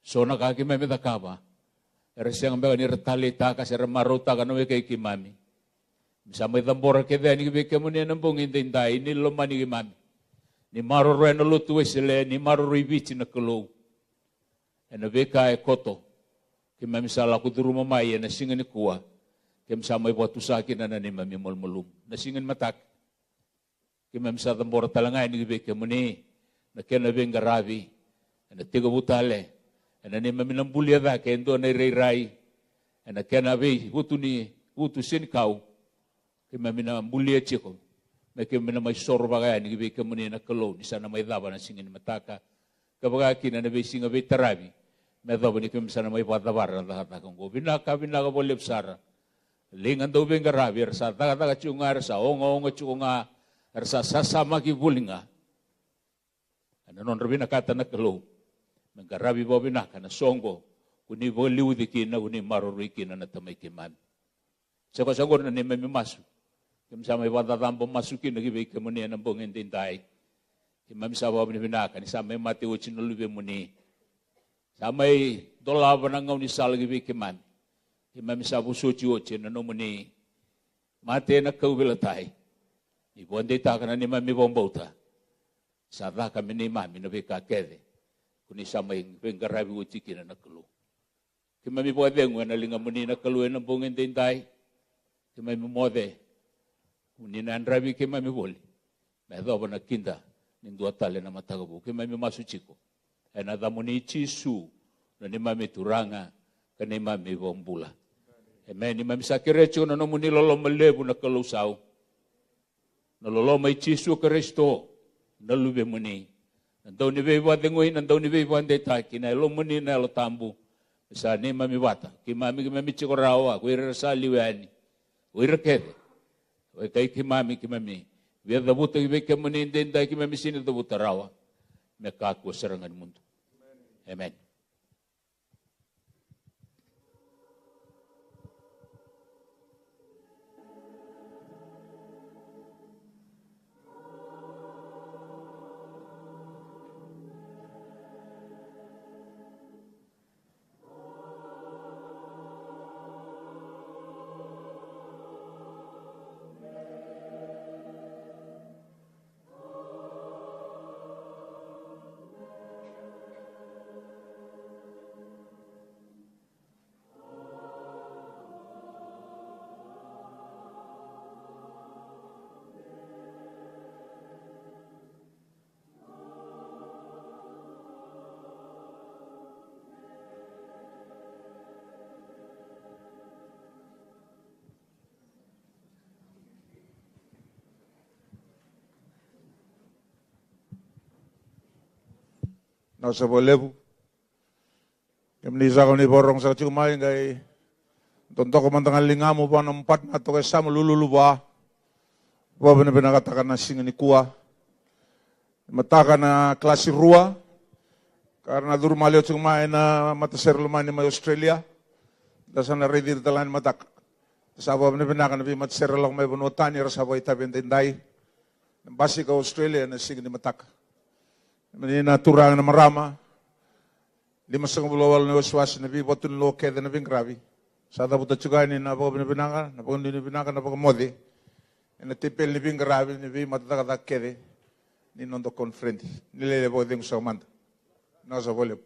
Speaker 3: So nakakimami dakaba. Era siyang mga ni retalita kasi marota ka na weke kimami. Misamay dambora kede ni weke mo niya nambong intinday ni lomani kimami. Ni maroroy na lutuwe sila ni maroroy bichi na kulo. E na weka e koto. Kimami sala kuduru mamaya na singa ni kuwa. Kimsamay batu sakin na ni mami mulmulum. Na singan matak. Kimam sa tambor talangay ni gibe kemuni na kena bengaravi na tiga butale na ni mami nambulia da kendo na rai na kena be hutu sin kau kimami nambulia chiko na kimami na may soro bagay ni gibe kemuni na kalo ni sana may daba na singin mataka kabaga kina na be singa be tarabi na daba ni kimami sana may patabar na takang go binaka boleh besar lingan daw bengaravi sa taga chungar sa onga chunga Rasa sasama kibulinga. Ano non rabina kata na kalo. Mengarabi bobina kana songo. Kuni boliu dikina kuni maruri kina na tamay kiman. Sagor na ni mami masu. Kim sa may wadatambo masukin na gibay kemuni ang bongin din tay. Kim mami sa bobina binaka ni sa may mati uchin ulube muni. Samay dolava na ngaw ni salagi wikiman. Imam sabu suci oce na nomuni mate na kaubilatay. Ibonde takana ni mami bombauta. Sada kami ni mami na kede. Kuni samay bengarabi oce kina na kalu. Kimami pode ngwana linga muni na kalu na bungin dintay. Kimami mode. Uni na andrabi kimami boli. Medo na kinda nindua tale na matagabu. Kimami masuchiko. Ena damuni chisu na ni mami turanga kani mami bombula. Amen. Ni mami sakirecho na nomuni lolo malebu na kalusau. Na lolo may chisu Kristo na lube muni. Nandaw ni beba dengoy, nandaw ni beba ndeta kina lo muni na lo tambu. Sa ni mami bata. Ki mami chikorawa, kuira sa liwani. Kuira kede. Kay ki mami. Biar dabuta ibe ke muni ndenda ki mami sini dabuta rawa. Mekaku serangan mundo. Amen.
Speaker 2: Nasa bolebu. Kemni sa ni borong sa chumay ngay tonto ko mantangal lingamo pa ng 4 na to kay sa mululuba. Baba na pinakatakan na singa ni kuwa. Mataka na klase rua. Karena durmalio chumay na mataser lumay ni may Australia. Dasa na ready talan matak. Sa baba na pinaka na mataser lang may bunutan ni rasa boy tabi tinday. Basi ka Australia na singa ni matak. Menina turang na marama. 5 bulawal na waswas na bibotun lo keda na bingkrabi. Sa tabuta chugay ni napaka modi. Na tipel ni bingkrabi ni bi matatakatak kede. Ni nondo konfrenti. Nilelebo ding sa umanda. Nasa voleb.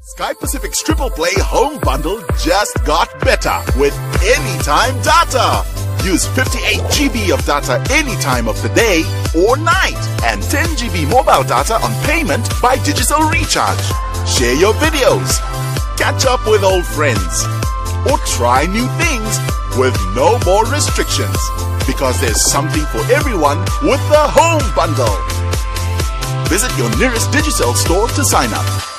Speaker 4: Sky Pacific's Triple Play Home Bundle just got better with anytime data. Use 58 GB of data any time of the day or night and 10 GB mobile data on payment by digital recharge. Share your videos, catch up with old friends, or try new things with no more restrictions, because there's something for everyone with the Home Bundle. Visit your nearest Digicel store to sign up.